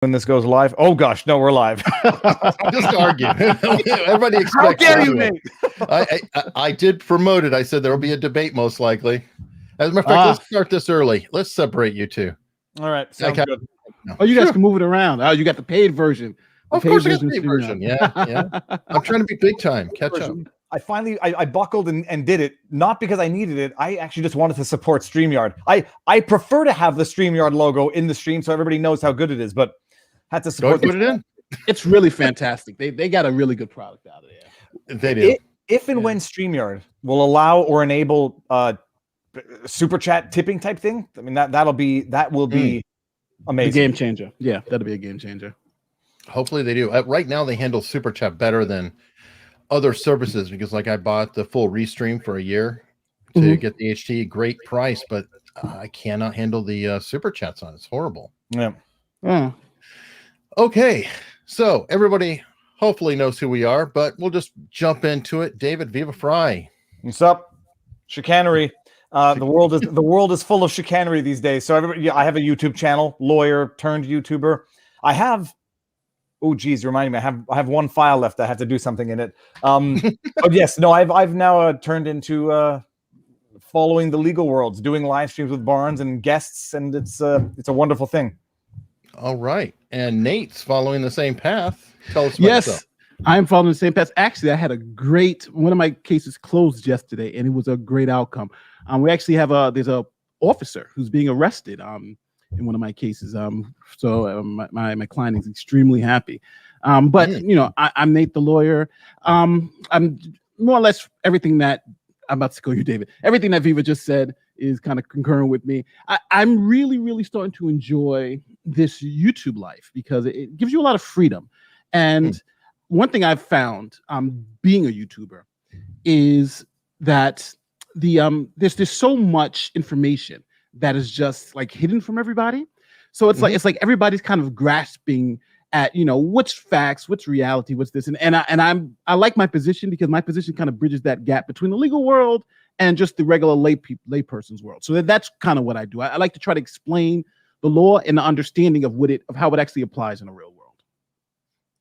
when this goes live. Oh gosh, no, we're live. Just arguing. Everybody expects. How dare you, Nate? I did promote it. I said there will be a debate most likely. As a matter of fact, let's start this early. Let's separate you two. All right, sounds good. Oh, you guys can move it around. Oh, you got the paid version. Of course, I got the paid version. Yeah. I'm trying to be big time. Catch up. I finally buckled and did it, not because I needed it. I actually just wanted to support StreamYard. I prefer to have the StreamYard logo in the stream so everybody knows how good it is, but had to support. Put it in. It's really fantastic. They got a really good product out of there. They do. If and when StreamYard will allow or enable super chat tipping type thing, I mean that will be amazing. A game changer. Yeah, that'll be a game changer. Hopefully they do. Right now they handle super chat better than other services because like I bought the full restream for a year to get the HT, great price, but I cannot handle the super chats on it. It's horrible. Yeah. Okay, so everybody hopefully knows who we are, but we'll just jump into it. David Viva Frei. What's up? Chicanery. The world is full of chicanery these days. So everybody, I have a YouTube channel, lawyer turned YouTuber. I have. Oh, geez, remind me. I have one file left. I have to do something in it. But yes, no, I've now turned into following the legal worlds, doing live streams with Barnes and guests, and it's a wonderful thing. All right, and Nate's following the same path. Tell us about yourself. I'm following the same path. Actually, I had one of my cases closed yesterday, and it was a great outcome. We actually have there's a officer who's being arrested. In one of my cases. So my client is extremely happy. But you know, I'm Nate the lawyer. I'm more or less everything that I'm about to call you, David. Everything that Viva just said is kind of concurrent with me. I'm really, really starting to enjoy this YouTube life because it gives you a lot of freedom. And one thing I've found being a YouTuber is that there's so much information that is just like hidden from everybody. So it's like everybody's kind of grasping at, you know, what's facts, what's reality, what's this. And I like my position because my position kind of bridges that gap between the legal world and just the regular lay person's world. So that's kind of what I do. I like to try to explain the law and the understanding of how it actually applies in the real world.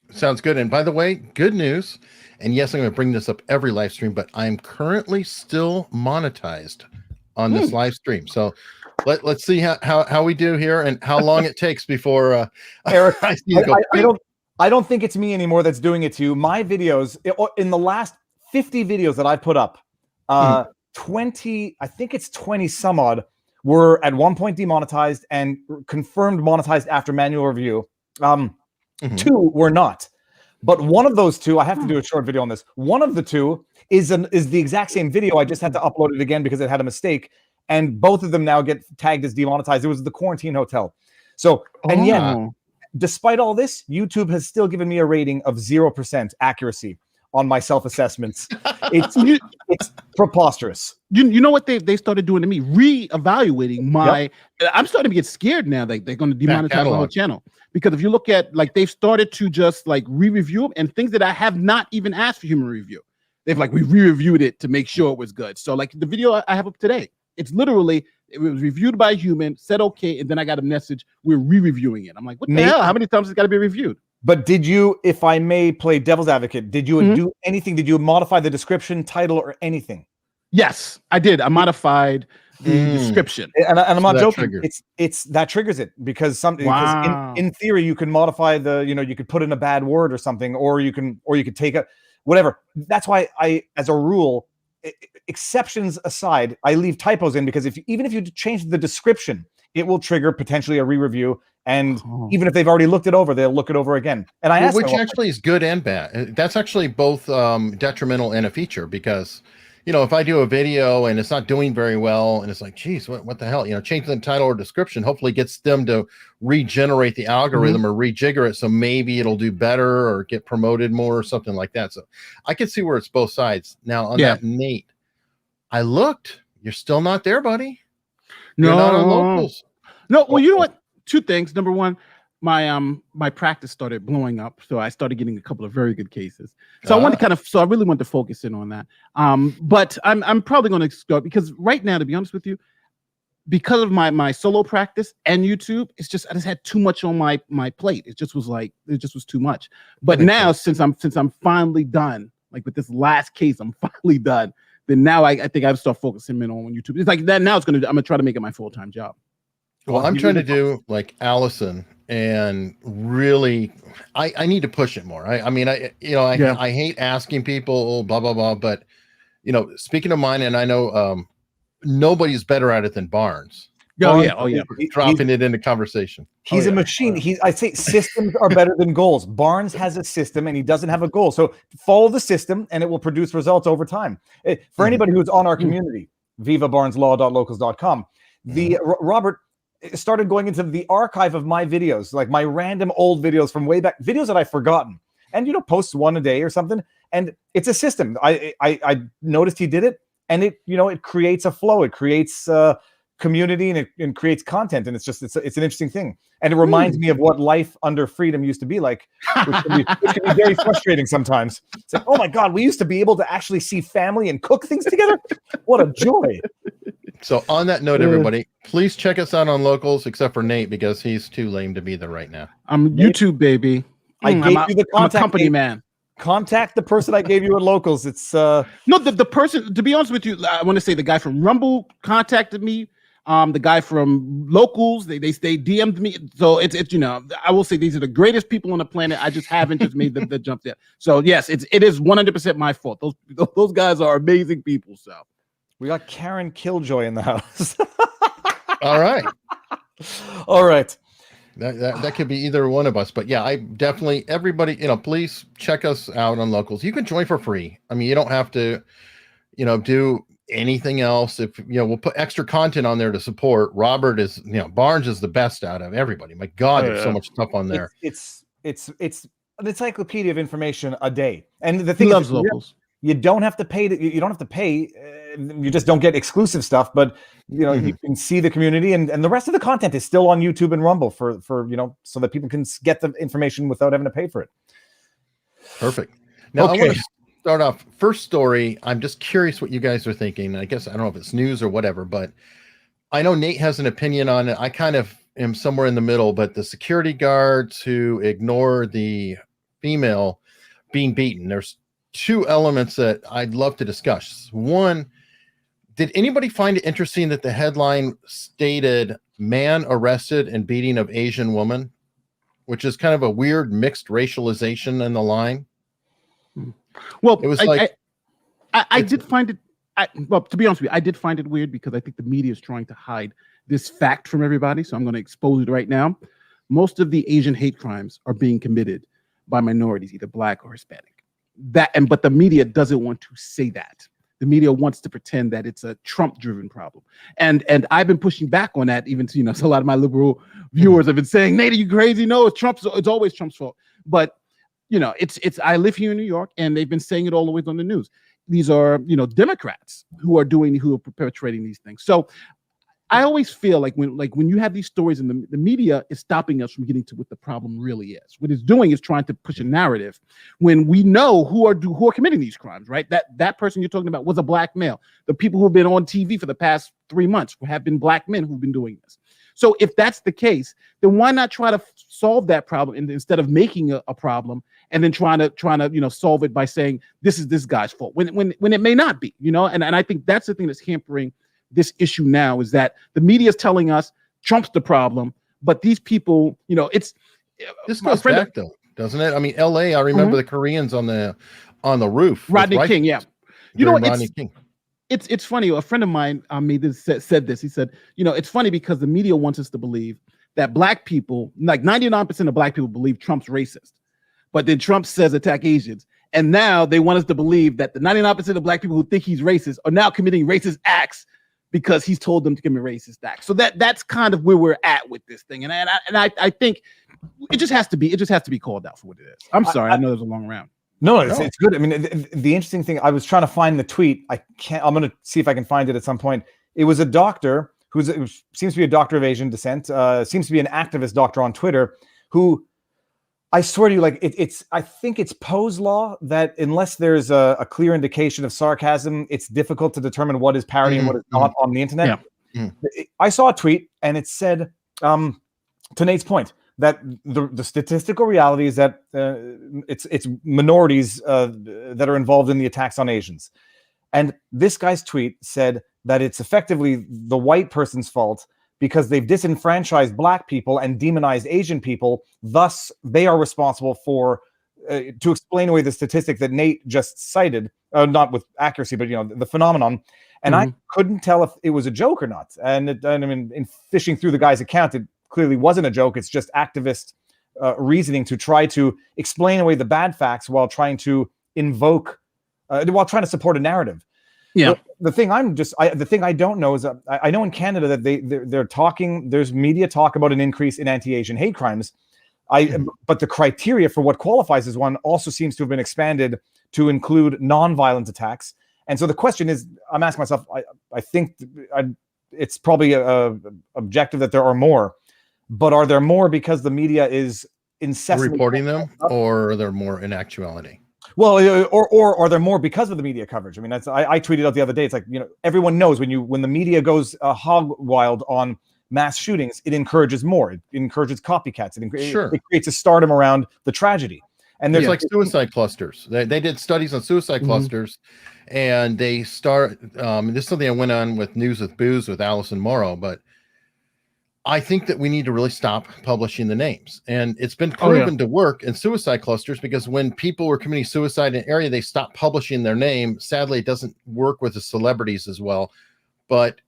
Sounds good. And by the way, good news. And yes, I'm going to bring this up every live stream, but I'm currently still monetized on this live stream. So let's see how we do here and how long it takes before Eric. I don't think it's me anymore that's doing it to you. My videos in the last 50 videos that I've put up, 20, I think it's 20 some odd, were at one point demonetized and confirmed monetized after manual review. 2 were not. But one of those 2, I have to do a short video on this. One of the 2 is the exact same video. I just had to upload it again because it had a mistake. And both of them now get tagged as demonetized. It was the quarantine hotel. So, and yet, despite all this, YouTube has still given me a rating of 0% accuracy on my self-assessments. It's preposterous. You know what they started doing to me? Reevaluating my. Yep. I'm starting to get scared now that they're going to demonetize my whole channel. Because if you look at, like, they've started to just like re-review them and things that I have not even asked for human review. They've like, we re-reviewed it to make sure it was good. So like the video I have up today, it's literally, it was reviewed by a human, said okay, and then I got a message, we're re-reviewing it. I'm like, what the hell? How many times has it got to be reviewed? But did you, if I may play devil's advocate, did you do anything? Did you modify the description, title, or anything? Yes, I did. I modified the description. And I'm not joking. It's that triggers it because in theory you can modify you could put in a bad word or something, or you could take a whatever. That's why I, as a rule, exceptions aside, I leave typos in because even if you change the description, it will trigger potentially a re-review. And even if they've already looked it over, they'll look it over again. And I asked which actually is good and bad. That's actually both detrimental and a feature because, you know, if I do a video and it's not doing very well and it's like, geez, what the hell? You know, change the title or description hopefully gets them to regenerate the algorithm or rejigger it. So maybe it'll do better or get promoted more or something like that. So I can see where it's both sides. Now on that, Nate, I looked, you're still not there, buddy. No, you're not on locals. No, well, you know what? 2 things. Number one, my practice started blowing up, so I started getting a couple of very good cases. So I really wanted to focus in on that. But I'm probably going to start because right now, to be honest with you, because of my solo practice and YouTube, I just had too much on my plate. It just was too much. But now since I'm finally done, like with this last case, I'm finally done. Then now I think I have to start focusing in on YouTube. It's like that now. I'm gonna try to make it my full-time job. Well, I'm trying to do like Allison, and really, I need to push it more. I mean, I hate asking people, blah blah blah, but speaking of mine, and I know nobody's better at it than Barnes. Oh yeah. Dropping it into conversation. He's a machine. I say systems are better than goals. Barnes has a system and he doesn't have a goal. So follow the system and it will produce results over time. For anybody who's on our community, vivabarneslaw.locals.com, Robert started going into the archive of my videos, like my random old videos from way back, videos that I've forgotten, and posts one a day or something. And it's a system. I noticed he did it, and it creates a flow. It creates community, and it creates content, and it's an interesting thing, and it reminds me of what life under freedom used to be like, which can be very frustrating sometimes. It's like, oh my god, we used to be able to actually see family and cook things together. What a joy. So on that note, everybody, please check us out on Locals, except for Nate, because he's too lame to be there right now. I'm YouTube, baby. I gave you the contact. I'm a company man. Contact the person I gave you at Locals. It's no, the person, to be honest with you, I want to say the guy from Rumble contacted me. The guy from Locals, they DM'd me. So it's I will say these are the greatest people on the planet. I just haven't just made the jump there. So yes, it is 100% my fault. Those guys are amazing people. So we got Karen Killjoy in the house. All right. That could be either one of us, but yeah, I definitely, everybody, please check us out on Locals. You can join for free. I mean, you don't have to, do anything else. If we'll put extra content on there to support. Robert is, Barnes is the best out of everybody. My God, there's so much stuff on there. It's an encyclopedia of information a day, and the thing he loves Locals. You don't have to pay. You don't have to pay. You just don't get exclusive stuff, but you can see the community, and the rest of the content is still on YouTube and Rumble for so that people can get the information without having to pay for it. Perfect. Now I want to start off first story. I'm just curious what you guys are thinking. I guess I don't know if it's news or whatever, but I know Nate has an opinion on it. I kind of am somewhere in the middle, but the security guards who ignore the female being beaten. There's two elements that I'd love to discuss. One, did anybody find it interesting that the headline stated "man arrested and beating of Asian woman," which is kind of a weird mixed racialization in the line? Well, it was I did find it. Well, to be honest with you, I did find it weird because I think the media is trying to hide this fact from everybody. So I'm going to expose it right now. Most of the Asian hate crimes are being committed by minorities, either Black or Hispanic. But the media doesn't want to say that. The media wants to pretend that it's a Trump-driven problem, and I've been pushing back on that. Even to so a lot of my liberal viewers have been saying, "Nate, are you crazy? No, it's always Trump's fault." But it's I live here in New York, and they've been saying it all the way on the news. These are Democrats who are perpetrating these things. So I always feel like when you have these stories and the media is stopping us from getting to what the problem really is. What it's doing is trying to push a narrative when we know who are committing these crimes, right? That person you're talking about was a Black male. The people who've been on TV for the past 3 months have been Black men who've been doing this. So if that's the case, then why not try to solve that problem instead of making a problem and then trying to solve it by saying this is this guy's fault when it may not be, and I think that's the thing that's hampering this issue now, is that the media is telling us Trump's the problem, but these people, this goes back though, doesn't it? I mean, LA, I remember the Koreans on the roof. Rodney King, yeah. Rodney King. It's funny. A friend of mine said this. He said, it's funny because the media wants us to believe that Black people, like 99% of Black people, believe Trump's racist, but then Trump says attack Asians. And now they want us to believe that the 99% of Black people who think he's racist are now committing racist acts because he's told them to commit racist acts. So that's kind of where we're at with this thing. And I think it just has to be called out for what it is. I'm sorry. I know there's a long round. No, it's good. I mean, the interesting thing, I was trying to find the tweet. I'm going to see if I can find it at some point. It was a doctor who seems to be a doctor of Asian descent, seems to be an activist doctor on Twitter, who, I swear to you, like I think it's Poe's law that unless there's a clear indication of sarcasm, it's difficult to determine what is parody and what is not on the internet. Yeah. I saw a tweet and it said, to Nate's point, that the statistical reality is that it's minorities that are involved in the attacks on Asians. And this guy's tweet said that it's effectively the white person's fault because they've disenfranchised black people and demonized Asian people. Thus, they are responsible for, to explain away the statistic that Nate just cited, not with accuracy, but the phenomenon. And I couldn't tell if it was a joke or not. And I mean, in fishing through the guy's account, it clearly wasn't a joke. It's just activist reasoning to try to explain away the bad facts while trying to while trying to support a narrative. Yeah. The thing the thing I don't know is I know in Canada that they're talking. There's media talk about an increase in anti-Asian hate crimes. But the criteria for what qualifies as one also seems to have been expanded to include non-violent attacks. And so the question is, I'm asking myself, I think it's probably objective that there are more, but are there more because the media is incessantly reporting them, or are there more in actuality? Well, or are there more because of the media coverage? I mean, I tweeted out the other day. It's like, everyone knows when the media goes hog wild on mass shootings, it encourages more. It encourages copycats. It creates a stardom around the tragedy. And there's like suicide clusters. They did studies on suicide clusters, and they start. This is something I went on with News with Booze with Allison Morrow, but I think that we need to really stop publishing the names. And it's been proven to work in suicide clusters, because when people were committing suicide in an area, they stopped publishing their name. Sadly, it doesn't work with the celebrities as well, but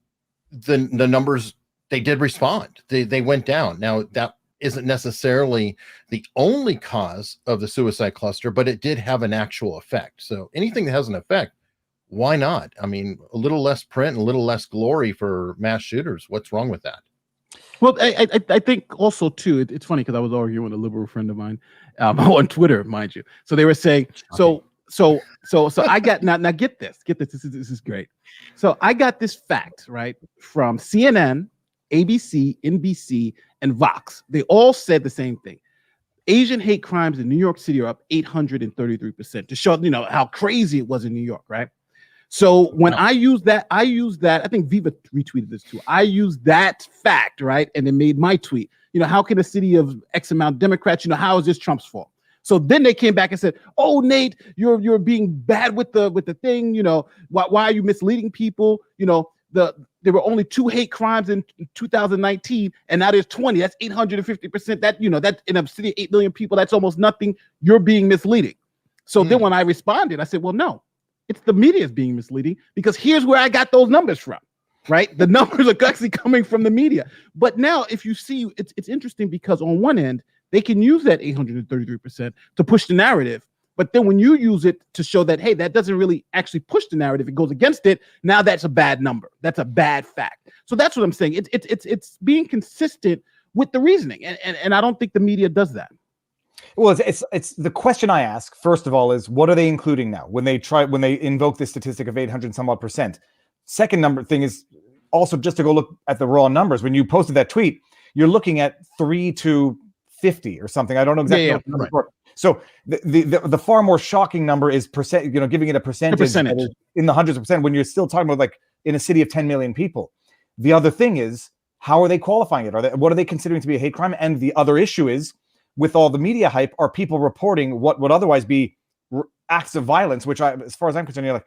the numbers, they did respond. They went down. Now, that isn't necessarily the only cause of the suicide cluster, but it did have an actual effect. So anything that has an effect, why not? I mean, a little less print and a little less glory for mass shooters. What's wrong with that? Well, I think also too, it's funny because I was arguing with a liberal friend of mine on Twitter, mind you. So they were saying, so I got now get this, this is great. So I got this fact right from CNN, ABC, NBC, and Vox. They all said the same thing. Asian hate crimes in New York City are up 833% to show how crazy it was in New York, right? So when I use that, I think Viva retweeted this too. I used that fact, right? And it made my tweet. How can a city of X amount of Democrats, how is this Trump's fault? So then they came back and said, "Oh, Nate, you're being bad with the thing. Why are you misleading people? There were only 2 hate crimes in 2019, and now there's 20. That's 850%. That in a city of 8 million people, that's almost nothing. You're being misleading." So then when I responded, I said, "Well, no. It's the media is being misleading, because here's where I got those numbers from, right? The numbers are actually coming from the media." But now, if you see, it's interesting because on one end, they can use that 833% to push the narrative. But then when you use it to show that, hey, that doesn't really actually push the narrative, it goes against it, now that's a bad number. That's a bad fact. So that's what I'm saying. It's being consistent with the reasoning. And I don't think the media does that. Well, it's the question I ask, first of all, is what are they including now when they invoke this statistic of 800 some odd percent? Second thing is also just to go look at the raw numbers. When you posted that tweet, you're looking at 3 to 50 or something. I don't know exactly. Right. So the far more shocking number is percent, giving it a percentage that is in the hundreds of percent when you're still talking about like in a city of 10 million people. The other thing is, how are they qualifying it? What are they considering to be a hate crime? And the other issue is, with all the media hype, are people reporting what would otherwise be acts of violence, which as far as I'm concerned,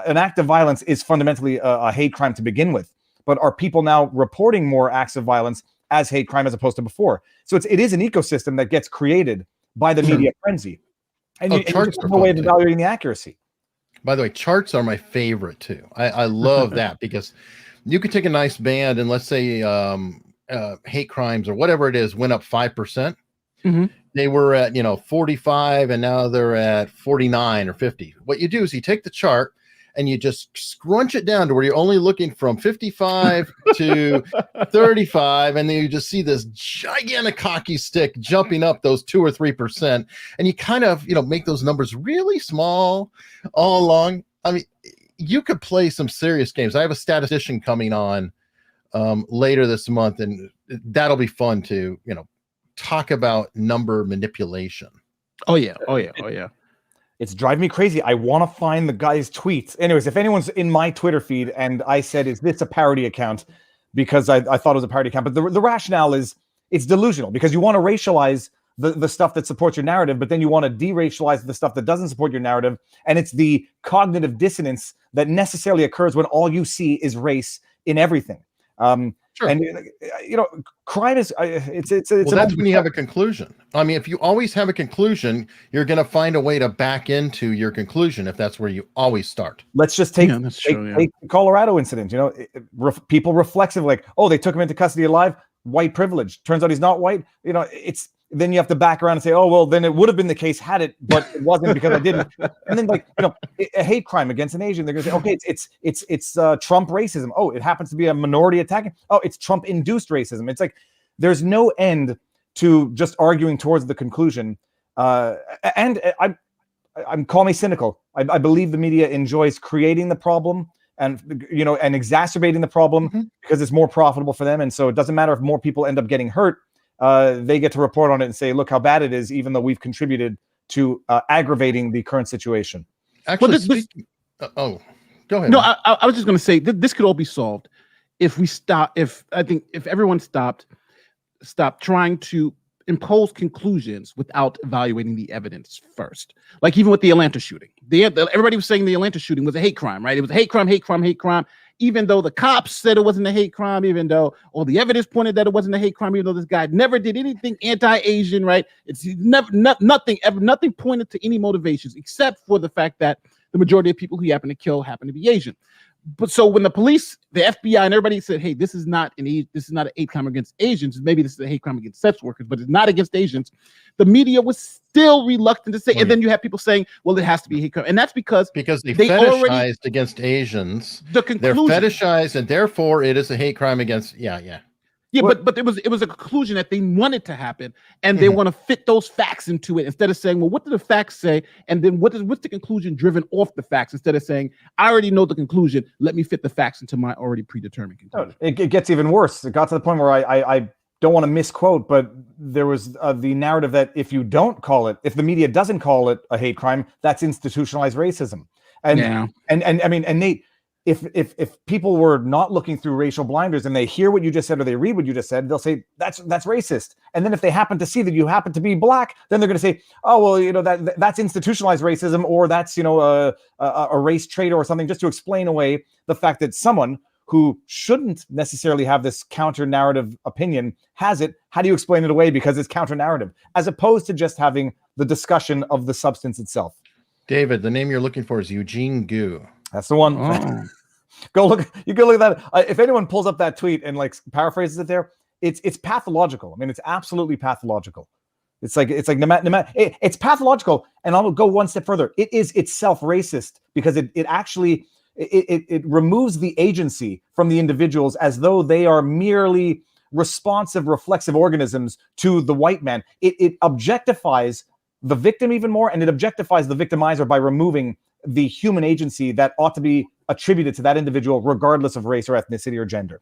an act of violence is fundamentally a hate crime to begin with. But are people now reporting more acts of violence as hate crime as opposed to before? So it is an ecosystem that gets created by the media frenzy. And there's no way of evaluating the accuracy. By the way, charts are my favorite too. I love that, because you could take a nice band and let's say hate crimes or whatever it is went up 5%. They were at 45 and now they're at 49 or 50. What you do is you take the chart and you just scrunch it down to where you're only looking from 55 to 35, and then you just see this gigantic hockey stick jumping up those 2 or 3%, and you kind of make those numbers really small all along. I mean, you could play some serious games. I have a statistician coming on later this month, and that'll be fun to talk about number manipulation. Oh yeah. It's driving me crazy. I want to find the guy's tweets. Anyways, if anyone's in my Twitter feed and I said, "Is this a parody account?" because I thought it was a party account. But the rationale is it's delusional because you want to racialize the stuff that supports your narrative, but then you want to de-racialize the stuff that doesn't support your narrative. And it's the cognitive dissonance that necessarily occurs when all you see is race in everything. Sure. And crime is it's well, that's when you have a conclusion. I mean, if you always have a conclusion, you're going to find a way to back into your conclusion if that's where you always start. Let's just take the Colorado incident. People reflexive like, oh, they took him into custody alive, white privilege. Turns out he's not white. Then you have to back around and say, oh, well, then it would have been the case had it, but it wasn't because I didn't. And then a hate crime against an Asian, they're going to say, okay, it's Trump racism. Oh, it happens to be a minority attacking. Oh, it's Trump induced racism. It's like, there's no end to just arguing towards the conclusion. And I'm call me cynical. I believe the media enjoys creating the problem and exacerbating the problem because it's more profitable for them. And so it doesn't matter if more people end up getting hurt. They get to report on it and say, look how bad it is, even though we've contributed to aggravating the current situation. Actually, go ahead. No, I was just going to say this could all be solved if we stop. If everyone stopped trying to impose conclusions without evaluating the evidence first. Like even with the Atlanta shooting, everybody was saying the Atlanta shooting was a hate crime, right? It was a hate crime. Even though the cops said it wasn't a hate crime, even though all the evidence pointed that it wasn't a hate crime, even though this guy never did anything anti-Asian, right? It's nothing pointed to any motivations except for the fact that the majority of people who he happened to kill happen to be Asian. But so when the police, the FBI, and everybody said, "Hey, this is not an hate crime against Asians. Maybe this is a hate crime against sex workers, but it's not against Asians," the media was still reluctant to say. And then you have people saying, "Well, it has to be a hate crime," and that's because they fetishized against Asians. They're fetishized, and therefore it is a hate crime against. Yeah, but it was a conclusion that they wanted to happen, and they want to fit those facts into it instead of saying, well, what do the facts say, and then what's the conclusion driven off the facts, instead of saying, I already know the conclusion, let me fit the facts into my already predetermined conclusion. It gets even worse. It got to the point where I don't want to misquote, but there was the narrative that if the media doesn't call it a hate crime, that's institutionalized racism. And I mean, Nate, if people were not looking through racial blinders and they hear what you just said or they read what you just said, they'll say that's racist. And then if they happen to see that you happen to be black, then they're going to say, oh, well, that's institutionalized racism, or that's a race trait or something, just to explain away the fact that someone who shouldn't necessarily have this counter narrative opinion has it. How do you explain it away because it's counter narrative, as opposed to just having the discussion of the substance itself? David, the name you're looking for is Eugene Gu. That's the one. Oh. Go look. You go look at that. If anyone pulls up that tweet and paraphrases it there, it's pathological. I mean, it's absolutely pathological. It's pathological. And I'll go one step further. It is itself racist because it actually removes the agency from the individuals as though they are merely responsive, reflexive organisms to the white man. It objectifies the victim even more, and it objectifies the victimizer by removing the human agency that ought to be attributed to that individual, regardless of race or ethnicity or gender.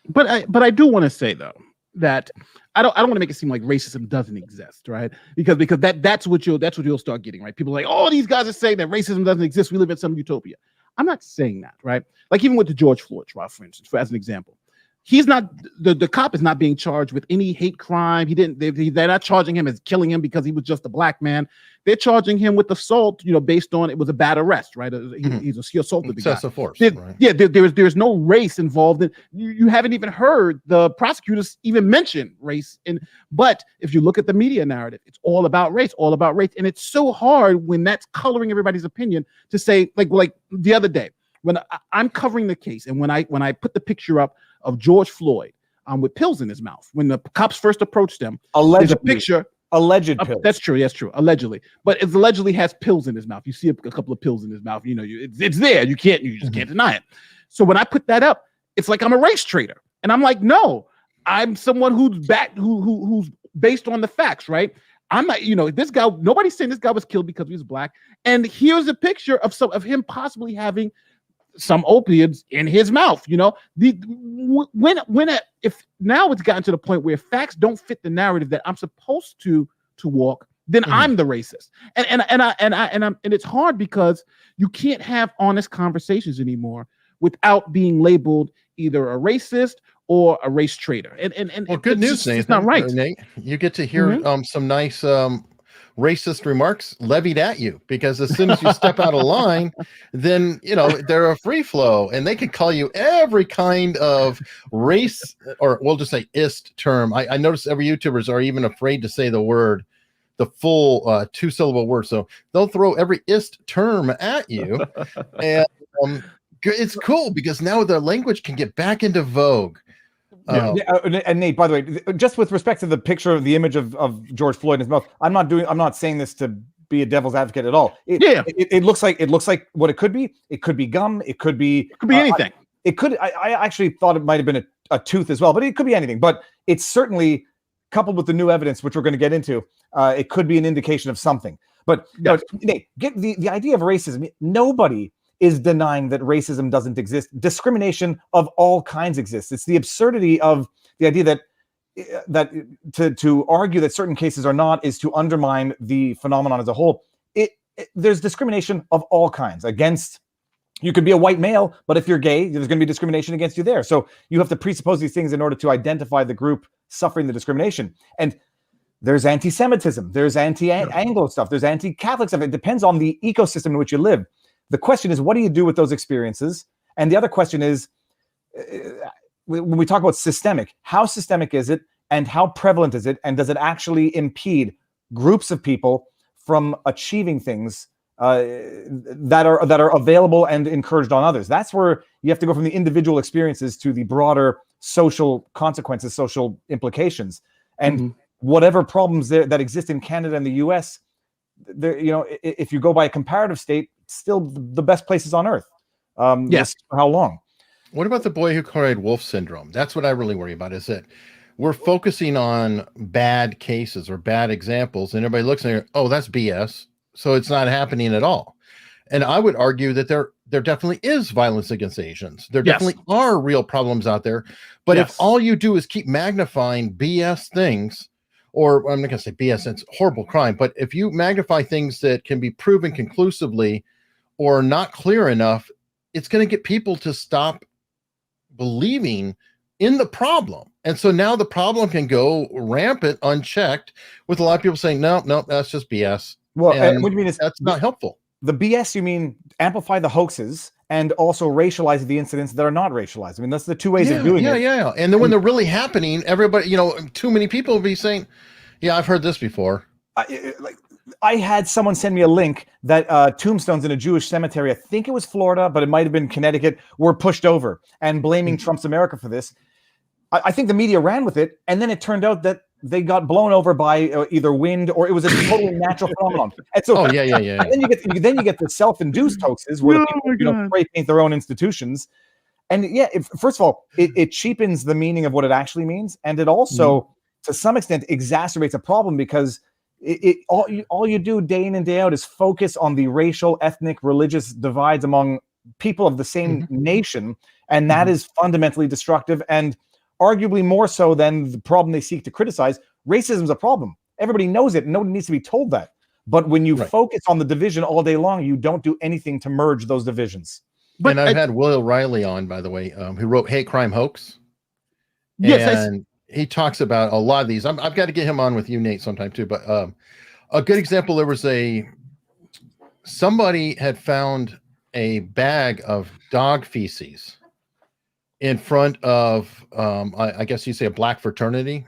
But I do want to say though that I don't want to make it seem like racism doesn't exist, right? Because that's what you'll start getting, right? People are like, oh, these guys are saying that racism doesn't exist. We live in some utopia. I'm not saying that, right? Like even with the George Floyd trial, for instance, as an example, he's not the cop is not being charged with any hate crime. They're not charging him as killing him because he was just a black man. They're charging him with assault, based on it was a bad arrest, right? He assaulted the guy. Excessive force. Right? Yeah, there's no race involved. You haven't even heard the prosecutors even mention race. But if you look at the media narrative, it's all about race, and it's so hard when that's coloring everybody's opinion to say like the other day when I'm covering the case and when I put the picture up of George Floyd with pills in his mouth. When the cops first approached him, there's a picture. Alleged pills. That's true. Allegedly. But it allegedly has pills in his mouth. You see a couple of pills in his mouth. It's there. You just can't deny it. So when I put that up, it's like I'm a race traitor. And I'm like, no, I'm someone who's who's based on the facts, right? I'm not, this guy, nobody's saying this guy was killed because he was black. And here's a picture of him possibly having some opiates in his mouth. If now it's gotten to the point where facts don't fit the narrative that I'm supposed to walk, then I'm the racist. And it's hard because you can't have honest conversations anymore without being labeled either a racist or a race traitor. And well, good news, Nathan. It's not right. Nate, you get to hear some nice racist remarks levied at you, because as soon as you step out of line, then they're a free flow, and they can call you every kind of race, or we'll just say ist term. I notice every YouTubers are even afraid to say the full 2-syllable word, so they'll throw every ist term at you. And it's cool because now the language can get back into vogue. And Nate, by the way, just with respect to the picture of the image of George Floyd in his mouth, I'm not saying this to be a devil's advocate at all. It looks like what it could be. It could be gum. It could be anything. I actually thought it might have been a tooth as well, but it could be anything. But it's certainly, coupled with the new evidence, which we're going to get into, it could be an indication of something. But Nate, get the idea of racism. Nobody is denying that racism doesn't exist. Discrimination of all kinds exists. It's the absurdity of the idea that to argue that certain cases are not is to undermine the phenomenon as a whole. There's discrimination of all kinds against. You could be a white male, but if you're gay, there's going to be discrimination against you there. So you have to presuppose these things in order to identify the group suffering the discrimination. And there's anti-Semitism, there's anti-Anglo stuff, there's anti-Catholic stuff. It depends on the ecosystem in which you live. The question is, what do you do with those experiences? And the other question is, when we talk about systemic, how systemic is it, and how prevalent is it, and does it actually impede groups of people from achieving things that are available and encouraged on others? That's where you have to go from the individual experiences to the broader social consequences, social implications, and whatever problems that exist in Canada and the U.S. If you go by a comparative state, still the best places on earth. Yes. For how long? What about the boy who cried wolf syndrome? That's what I really worry about, is that we're focusing on bad cases or bad examples, and everybody looks at it, oh, that's BS. So it's not happening at all. And I would argue that there definitely is violence against Asians. There definitely are real problems out there. But if all you do is keep magnifying BS things, or I'm not going to say BS, it's horrible crime, but if you magnify things that can be proven conclusively or not clear enough, it's going to get people to stop believing in the problem. And so now the problem can go rampant, unchecked, with a lot of people saying, no, that's just BS. Well, what do you mean that's not helpful? The BS, you mean amplify the hoaxes and also racialize the incidents that are not racialized. I mean, that's the two ways of doing it. Yeah. And then when they're really happening, everybody, too many people will be saying, yeah, I've heard this before. I had someone send me a link that tombstones in a Jewish cemetery, I think it was Florida, but it might have been Connecticut, were pushed over, and blaming Trump's America for this. I think the media ran with it, and then it turned out that they got blown over by either wind, or it was a totally natural phenomenon. And so, And then you get the self-induced hoaxes where people, spray paint their own institutions. And first of all, it cheapens the meaning of what it actually means, and it also, to some extent, exacerbates a problem, because all you do day in and day out is focus on the racial, ethnic, religious divides among people of the same nation, and that is fundamentally destructive, and arguably more so than the problem they seek to criticize. Racism is a problem. Everybody knows it, and nobody needs to be told that. But when you focus on the division all day long, you don't do anything to merge those divisions. But I've had Will O'Reilly on, by the way, who wrote Hate Crime Hoax. Yes, and he talks about a lot of these. I've got to get him on with you, Nate, sometime too. But a good example, there was somebody had found a bag of dog feces in front of, I guess you say, a black fraternity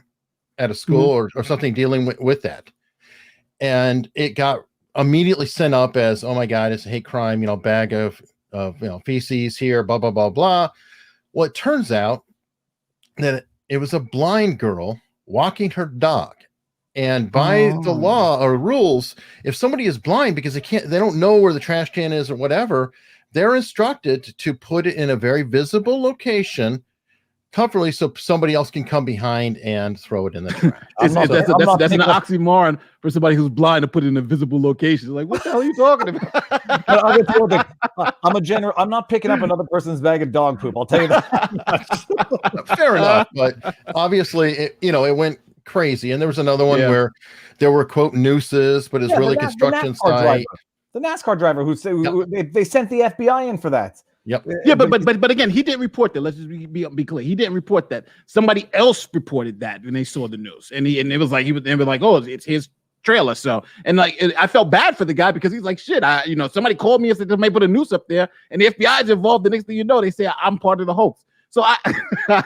at a school or something dealing with that. And it got immediately sent up as, oh my God, it's a hate crime, bag of feces here, blah, blah, blah, blah. Well, it turns out that it was a blind girl walking her dog. And by the law or rules, if somebody is blind because they don't know where the trash can is or whatever, they're instructed to put it in a very visible location comfortably so somebody else can come behind and throw it in the trash. That's an oxymoron for somebody who's blind to put it in a visible location. It's like, what the hell are you talking about? I'm not picking up another person's bag of dog poop. I'll tell you that. Fair enough. But obviously, it went crazy. And there was another one where there were, quote, nooses, but it's really construction site. The NASCAR driver who they sent the FBI in for that. Yep. Yeah, but again, he didn't report that. Let's just be clear. He didn't report that. Somebody else reported that when they saw the news, and it was like they were like, oh, it's his trailer. So, and like I felt bad for the guy because he's like, shit. Somebody called me and said they might put a noose up there, and the FBI is involved. The next thing you know, they say I'm part of the hoax. So I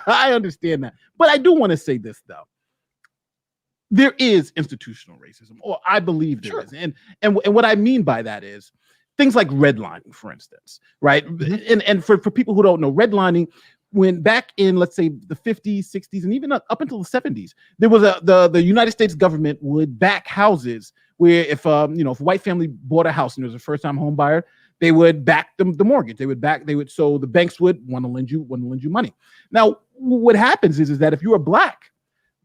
I understand that, but I do want to say this though. There is institutional racism, or I believe there is, and what I mean by that is things like redlining, for instance, right? Mm-hmm. And for people who don't know, redlining, when back in, let's say, the 50s, 60s, and even up until the 70s, there was the United States government would back houses where if a white family bought a house and it was a first-time home buyer, they would back the mortgage. So the banks would want to lend you money. Now, what happens is that if you are black,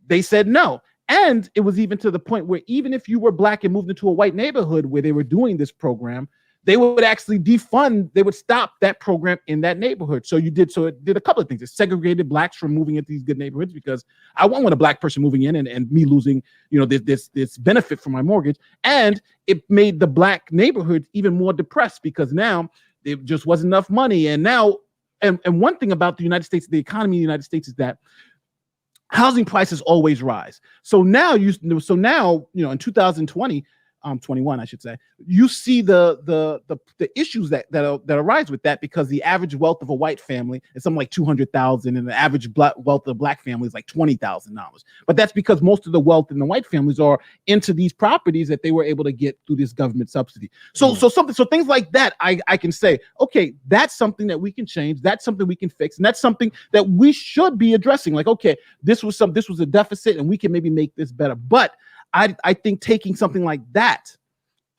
they said no. And it was even to the point where even if you were black and moved into a white neighborhood where they were doing this program, they would actually defund, they would stop that program in that neighborhood. So it did a couple of things. It segregated blacks from moving into these good neighborhoods because I won't want a black person moving in and me losing, this benefit from my mortgage. And it made the black neighborhoods even more depressed because now there just wasn't enough money. And now, and one thing about the United States, the economy in the United States is that housing prices always rise. So now, in 2020, 21, I should say, you see the issues that arise with that because the average wealth of a white family is something like $200,000, and the average wealth of a black family is like $20,000. But that's because most of the wealth in the white families are into these properties that they were able to get through this government subsidy. So things like that, I can say, okay, that's something that we can change. That's something we can fix, and that's something that we should be addressing. Like, okay, this was a deficit, and we can maybe make this better. But I think taking something like that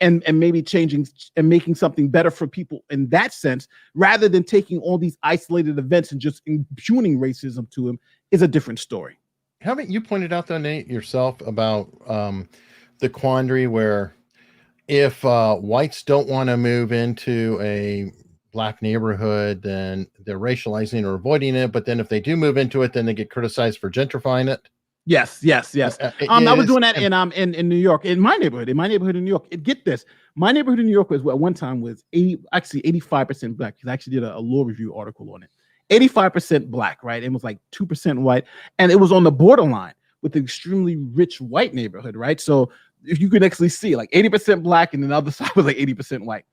and maybe changing and making something better for people in that sense, rather than taking all these isolated events and just impugning racism to them, is a different story. Haven't you pointed out, though, Nate, yourself about the quandary where if whites don't want to move into a black neighborhood, then they're racializing or avoiding it. But then if they do move into it, then they get criticized for gentrifying it. Yes. I was doing that in New York, in my neighborhood in New York. Get this, my neighborhood in New York was at one time was 85% black. I actually did a law review article on it. 85% black, right? It was like 2% white, and it was on the borderline with an extremely rich white neighborhood, right? So if you could actually see like 80% black, and then the other side was like 80% white.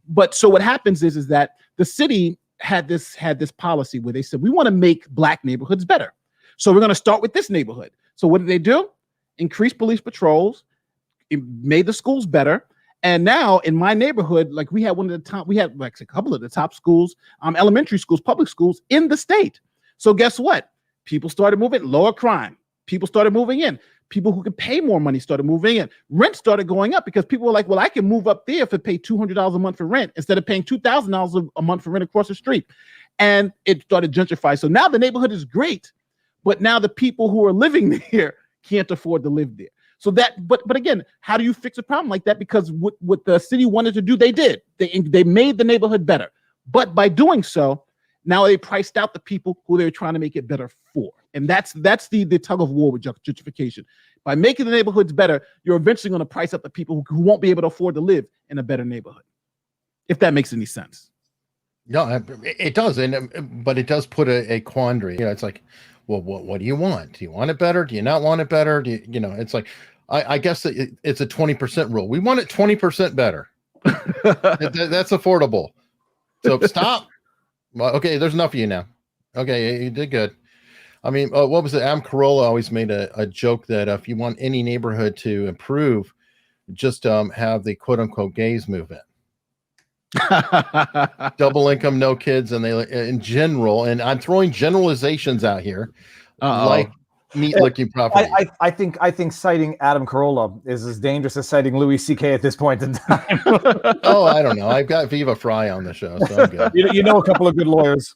But so what happens is that the city had this policy where they said we want to make black neighborhoods better. So we're going to start with this neighborhood. So what did they do? Increase police patrols. It made the schools better. And now in my neighborhood, like we had like a couple of the top schools, elementary schools, public schools in the state. So guess what? People started moving, lower crime. People started moving in. People who could pay more money started moving in. Rent started going up because people were like, well, I can move up there if I pay $200 a month for rent instead of paying $2,000 a month for rent across the street. And it started gentrifying. So now the neighborhood is great. But now the people who are living there can't afford to live there. So that, but again, how do you fix a problem like that? Because what the city wanted to do, they did. They made the neighborhood better. But by doing so, now they priced out the people who they were trying to make it better for. And that's the tug of war with gentrification. By making the neighborhoods better, you're eventually going to price out the people who won't be able to afford to live in a better neighborhood. If that makes any sense. No, it does. But it does put a quandary. It's like, well, what do you want? Do you want it better? Do you not want it better? It's like, I guess it's a 20% rule. We want it 20% better. That's affordable. So stop. Well, okay, there's enough of you now. Okay, you did good. I mean, what was it? Adam Carolla always made a joke that if you want any neighborhood to improve, just have the quote unquote gays move in. Double income, no kids, and they in general, and I'm throwing generalizations out here, like meat licking property. I think citing Adam Carolla is as dangerous as citing Louis C.K. at this point in time. Oh, I don't know. I've got Viva Frei on the show, so I'm good. You know a couple of good lawyers.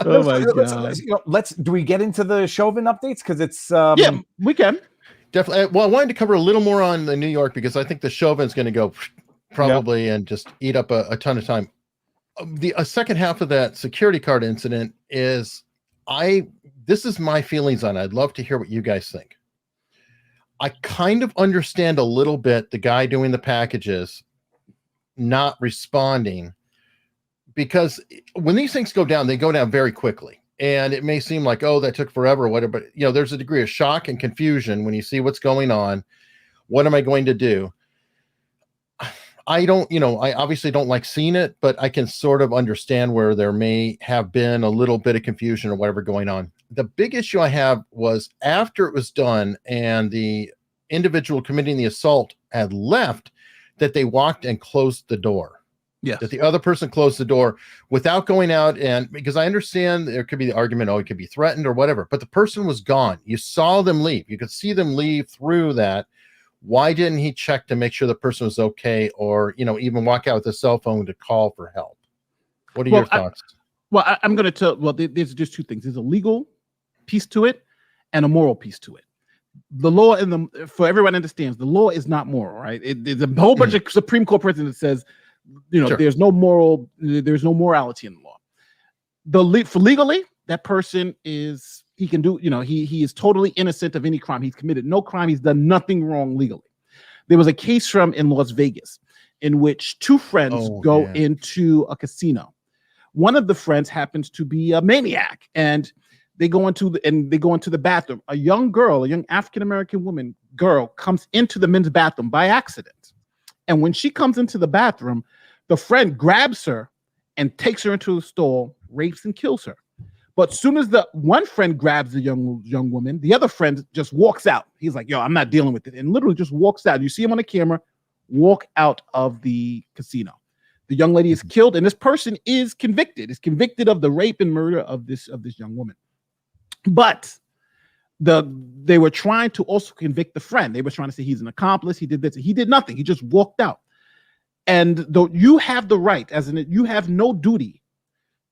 Oh my God. Do we get into the Chauvin updates? Because it's yeah, we can definitely. Well, I wanted to cover a little more on the New York because I think the Chauvin's going to go probably and just eat up a ton of time. The second half of that security card incident is this is my feelings on it. I'd love to hear what you guys think. I kind of understand a little bit the guy doing the packages not responding, because when these things go down, they go down very quickly. And it may seem like, oh, that took forever or whatever, but there's a degree of shock and confusion when you see what's going on. What am I going to do? I don't, I obviously don't like seeing it, but I can sort of understand where there may have been a little bit of confusion or whatever going on. The big issue I have was after it was done and the individual committing the assault had left, that they walked and closed the door. Yes. That the other person closed the door without going out. And because I understand there could be the argument, oh, it could be threatened or whatever, but the person was gone. You saw them leave. You could see them leave through that. Why didn't he check to make sure the person was okay, or, even walk out with a cell phone to call for help? What are your thoughts? I'm going to tell, there's just two things. There's a legal piece to it and a moral piece to it. The law for everyone understands, the law is not moral, right? There's a whole bunch of Supreme Court precedent that says, sure, there's no morality in the law. For legally, that person he can do, he is totally innocent of any crime. He's committed no crime. He's done nothing wrong legally. There was a case in Las Vegas in which two friends go into a casino. One of the friends happens to be a maniac, and they go into the bathroom. A young African-American girl comes into the men's bathroom by accident. And when she comes into the bathroom, the friend grabs her and takes her into a stall, rapes and kills her. But as soon as the one friend grabs the young woman, the other friend just walks out. He's like, yo, I'm not dealing with it. And literally just walks out. You see him on the camera, walk out of the casino. The young lady is killed, and this person is convicted of the rape and murder of this young woman. But they were trying to also convict the friend. They were trying to say he's an accomplice. He did this. He did nothing. He just walked out. And though you have the right, you have no duty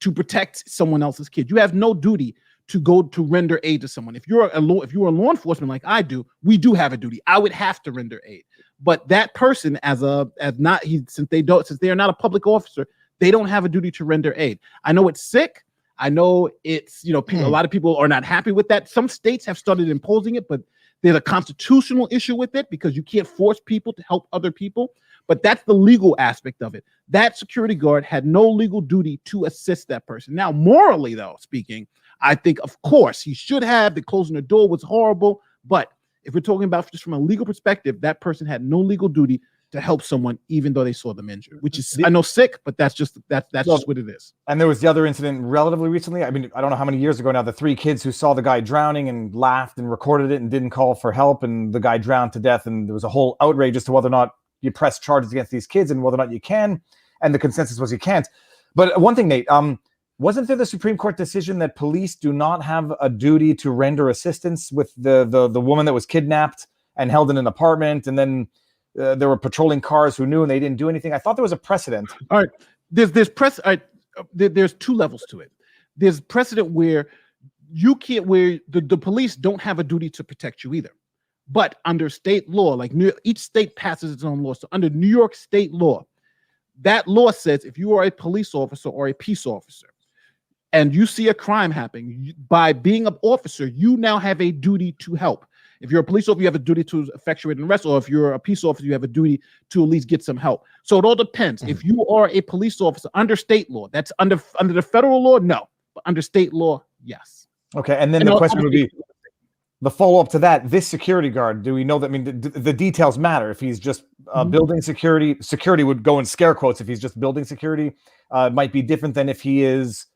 to protect someone else's kid. You have no duty to go to render aid to someone. If you're a law enforcement like I do, we do have a duty. I would have to render aid. But that person, since they are not a public officer, they don't have a duty to render aid. I know it's sick. I know it's, a lot of people are not happy with that. Some states have started imposing it, but there's a constitutional issue with it because you can't force people to help other people. But that's the legal aspect of it. That security guard had no legal duty to assist that person. Now, morally, though, speaking, I think, of course, he should have. The closing the door was horrible. But if we're talking about just from a legal perspective, that person had no legal duty to help someone, even though they saw them injured, which is, I know, sick, but that's just what it is. And there was the other incident relatively recently. I mean, I don't know how many years ago now, the three kids who saw the guy drowning and laughed and recorded it and didn't call for help, and the guy drowned to death. And there was a whole outrage as to whether or not you press charges against these kids and whether or not you can. And the consensus was you can't. But one thing, Nate, wasn't there the Supreme Court decision that police do not have a duty to render assistance with the woman that was kidnapped and held in an apartment, and then there were patrolling cars who knew and they didn't do anything? I thought there was a precedent. All right, there's two levels to it. There's precedent where you can't, where the police don't have a duty to protect you either. But under state law, like each state passes its own law. So under New York state law, that law says if you are a police officer or a peace officer and you see a crime happening, by being an officer, you now have a duty to help. If you're a police officer, you have a duty to effectuate an arrest, or if you're a peace officer, you have a duty to at least get some help. So it all depends. If you are a police officer under state law, that's under the federal law, no. But under state law, yes. Okay, and then the question would be, the follow-up to that, this security guard, do we know that? I mean, the details matter. If he's just building security would go in scare quotes. If he's just building security, it might be different than if he is,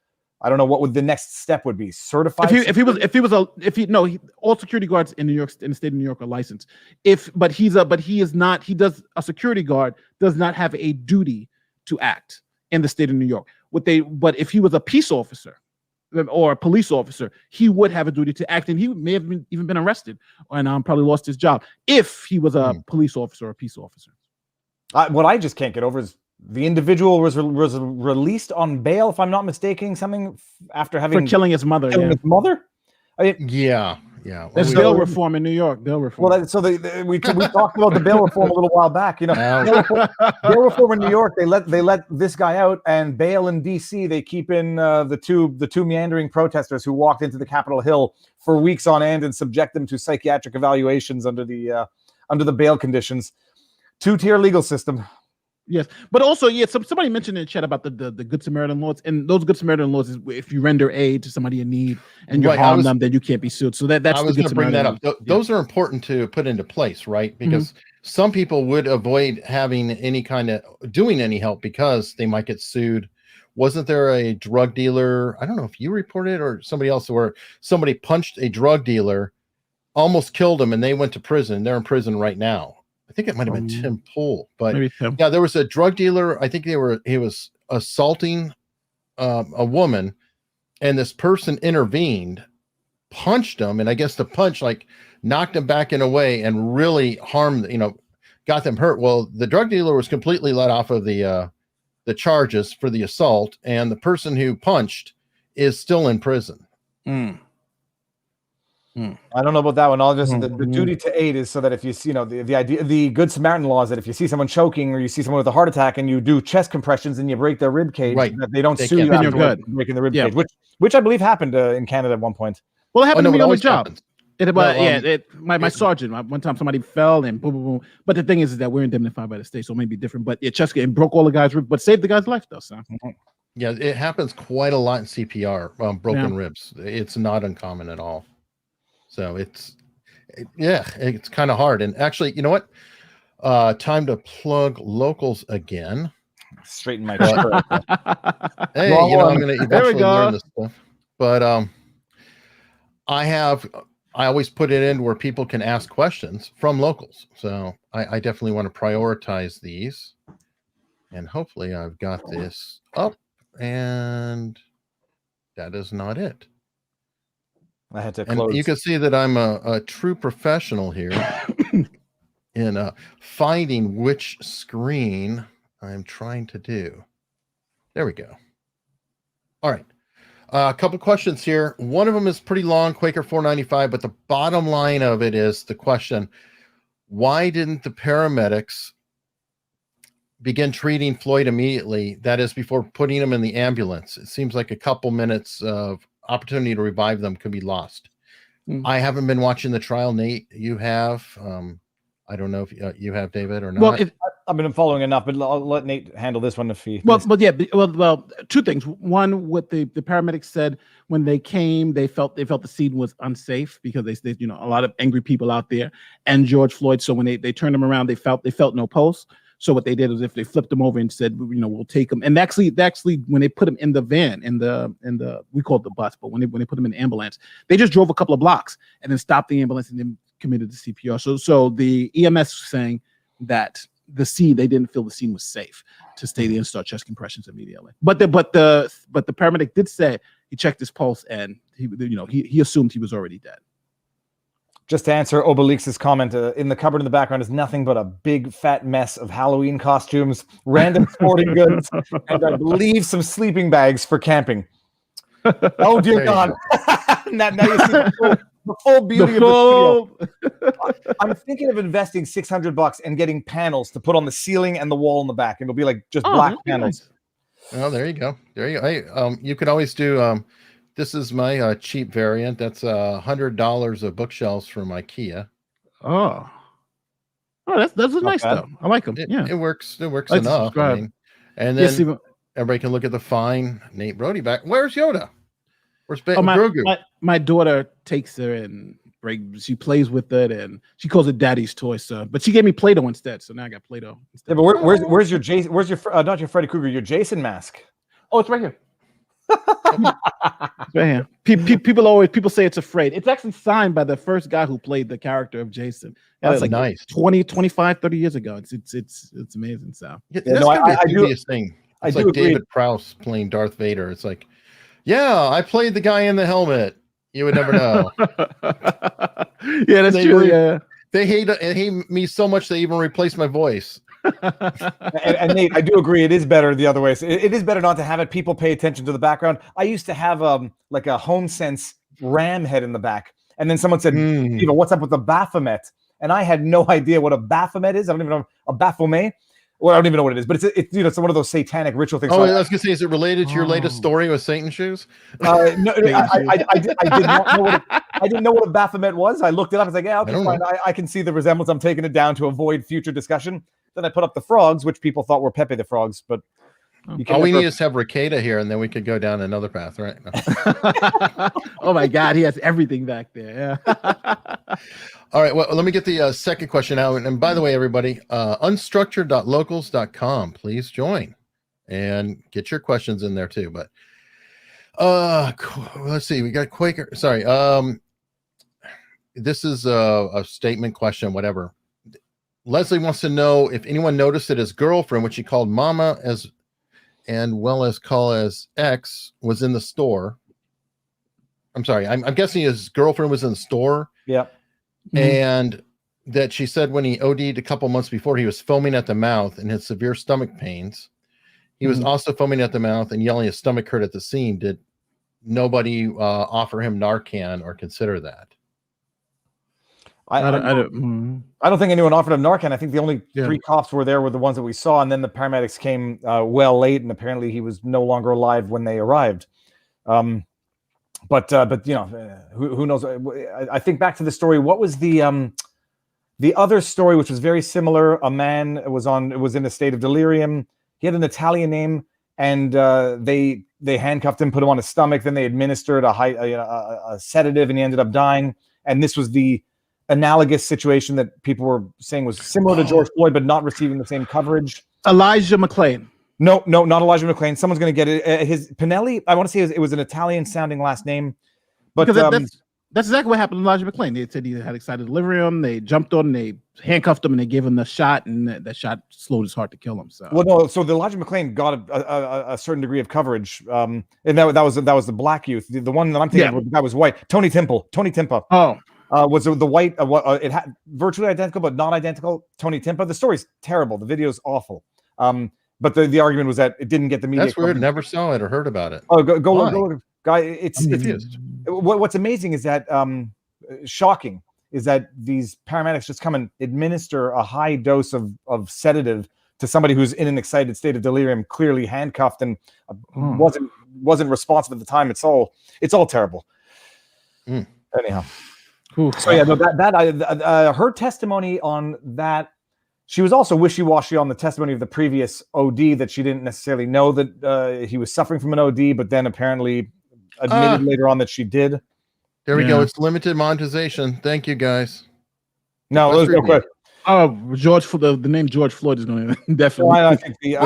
I don't know what would the next step would be. Certified. All security guards in New York, in the state of New York, are licensed. A security guard does not have a duty to act in the state of New York. But if he was a peace officer or a police officer, he would have a duty to act, and he may have even been arrested and probably lost his job if he was a police officer or a peace officer. What I just can't get over is the individual was released on bail, if I'm not mistaken, something after having killing his mother. His mother. Yeah. There's bail reform in New York. Bail reform. Well, we talked about the bail reform a little while back. Bail reform in New York. They let this guy out, and bail in D.C. They keep in the two meandering protesters who walked into the Capitol Hill for weeks on end and subject them to psychiatric evaluations under the bail conditions. Two-tier legal system. Yes, but also, somebody mentioned in the chat about the Good Samaritan laws, and those Good Samaritan laws is if you render aid to somebody in need and you harm them, then you can't be sued. So that's I was going to bring that up. Those are important to put into place, right? Because some people would avoid having any kind of doing any help because they might get sued. Wasn't there a drug dealer? I don't know if you reported or somebody else, where somebody punched a drug dealer, almost killed him, and they went to prison. They're in prison right now. I think it might have been Tim Pool, but yeah, there was a drug dealer. I think he was assaulting a woman, and this person intervened, punched him, and I guess the punch like knocked him back in a way and really harmed, got them hurt. Well, the drug dealer was completely let off of the charges for the assault, and the person who punched is still in prison. I don't know about that one. I'll just the duty to aid is so that if you see, the idea, the Good Samaritan law is that if you see someone choking or you see someone with a heart attack and you do chest compressions and you break their rib cage, that they don't sue you after breaking the rib cage, which I believe happened in Canada at one point. Well, it happened to me on the job. My sergeant, one time somebody fell and boom, boom, boom. But the thing is that we're indemnified by the state, so it may be different. But chest and broke all the guy's ribs, but saved the guy's life though. So. Yeah, it happens quite a lot in CPR. Broken ribs. It's not uncommon at all. So it's kind of hard. And actually, you know what? Time to plug locals again. Straighten my shirt. Hey, I'm going to eventually learn this stuff. But I always put it in where people can ask questions from locals. So I definitely want to prioritize these. And hopefully I've got this up. And that is not it. I had to close. And you can see that I'm a true professional here in finding which screen I'm trying to do. There we go. All right. A couple questions here. One of them is pretty long, Quaker 495, but the bottom line of it is the question, why didn't the paramedics begin treating Floyd immediately? That is, before putting him in the ambulance. It seems like a couple minutes of opportunity to revive them could be lost. I haven't been watching the trial. Nate, you have. I don't know if you have, David, or not. Well, I've been following enough, but I'll let Nate handle this one if he. Well, two things. One, what the paramedics said when they came, they felt the scene was unsafe because they a lot of angry people out there and George Floyd. So when they turned him around, they felt no pulse. So what they did was if they flipped him over and said, we'll take him. And actually, when they put him in the van, in the we call it the bus, but when they put him in the ambulance, they just drove a couple of blocks and then stopped the ambulance and then committed the CPR. So the EMS saying that they didn't feel the scene was safe to stay there and start chest compressions immediately. But the paramedic did say he checked his pulse and he assumed he was already dead. Just to answer Obelix's comment, in the cupboard in the background is nothing but a big fat mess of Halloween costumes, random sporting goods, and I believe some sleeping bags for camping. Oh dear God! now you see the full beauty of the studio. I'm thinking of investing $600 and getting panels to put on the ceiling and the wall in the back, and it'll be like just black panels. Nice. Oh, there you go. Hey, you could always do. This is my cheap variant. That's $100 of bookshelves from IKEA. Oh, that's nice though. I like them. It works. It works enough. And then everybody can look at the fine Nate Broady back. Where's Yoda? Where's Grogu? My daughter takes her and she plays with it, and she calls it Daddy's toy. So, but she gave me Play-Doh instead. So now I got Play-Doh. Yeah, but where's your Jason? Where's your not your Freddy Krueger? Your Jason mask? Oh, it's right here. Right here. People say it's afraid. It's actually signed by the first guy who played the character of Jason. That's like nice. 20, 25, 30 years ago. It's amazing. So I do this thing. It's like David Prowse playing Darth Vader. It's like, yeah, I played the guy in the helmet. You would never know. Yeah, that's true. Yeah. They hate me so much they even replaced my voice. and Nate, I do agree. It is better the other way. So it is better not to have it. People pay attention to the background. I used to have like a HomeSense RAM head in the back, and then someone said, "What's up with the Baphomet?" And I had no idea what a Baphomet is. I don't even know a Baphomet. Well, I don't even know what it is, but it's one of those satanic ritual things. Oh, I was gonna say, is it related to your latest story with Satan shoes? No, I did not know I didn't know what a Baphomet was. I looked it up. I was like, yeah, okay, fine. I can see the resemblance. I'm taking it down to avoid future discussion. Then I put up the frogs, which people thought were Pepe the Frogs, but all we need is to have Ricada here, and then we could go down another path, right? No. Oh my God, he has everything back there. Yeah. All right, well, let me get the second question out. And by the way, everybody, unstructured.locals.com, please join and get your questions in there too. But let's see, we got Quaker. Sorry, this is a statement question, whatever. Leslie wants to know if anyone noticed that his girlfriend, which he called Mama as call as X, was in the store. I'm sorry, I'm guessing his girlfriend was in the store. Yeah. And that she said when he OD'd a couple months before, he was foaming at the mouth and had severe stomach pains. He was also foaming at the mouth and yelling his stomach hurt at the scene. Did nobody offer him Narcan or consider that? I don't think anyone offered him Narcan. I think the only 3 cops were there were the ones that we saw, and then the paramedics came well late, and apparently he was no longer alive when they arrived. But you know, who knows? I think back to the story. What was the other story, which was very similar? A man was in a state of delirium. He had an Italian name, and they handcuffed him, put him on his stomach. Then they administered a sedative, and he ended up dying. And this was the analogous situation that people were saying was similar to George Floyd, but not receiving the same coverage. Elijah McClain. No, not Elijah McClain. Someone's going to get it. His Pinelli. I want to say it was an Italian-sounding last name, but that's exactly what happened to Elijah McClain. They said he had excited delirium. They jumped on him, they handcuffed him, and they gave him the shot, and that shot slowed his heart to kill him. So, well, no. So the Elijah McClain got a certain degree of coverage, and that was the black youth. The one that I'm thinking of, that was white. Tony Timpa. Oh. Was the white? It had virtually identical, but not identical. Tony Timpa. The story's terrible. The video's awful. But the argument was that it didn't get the media. That's weird. Never saw it or heard about it. Oh, go look, guy. It's confused. What's amazing is that shocking is that these paramedics just come and administer a high dose of sedative to somebody who's in an excited state of delirium, clearly handcuffed and wasn't responsive at the time. It's all terrible. Anyhow. So yeah, no, her testimony on that, she was also wishy-washy on the testimony of the previous OD, that she didn't necessarily know that he was suffering from an OD, but then apparently admitted later on that she did. There we go. It's limited monetization. Thank you, guys. No, let's go quick. The name George Floyd is going to definitely. I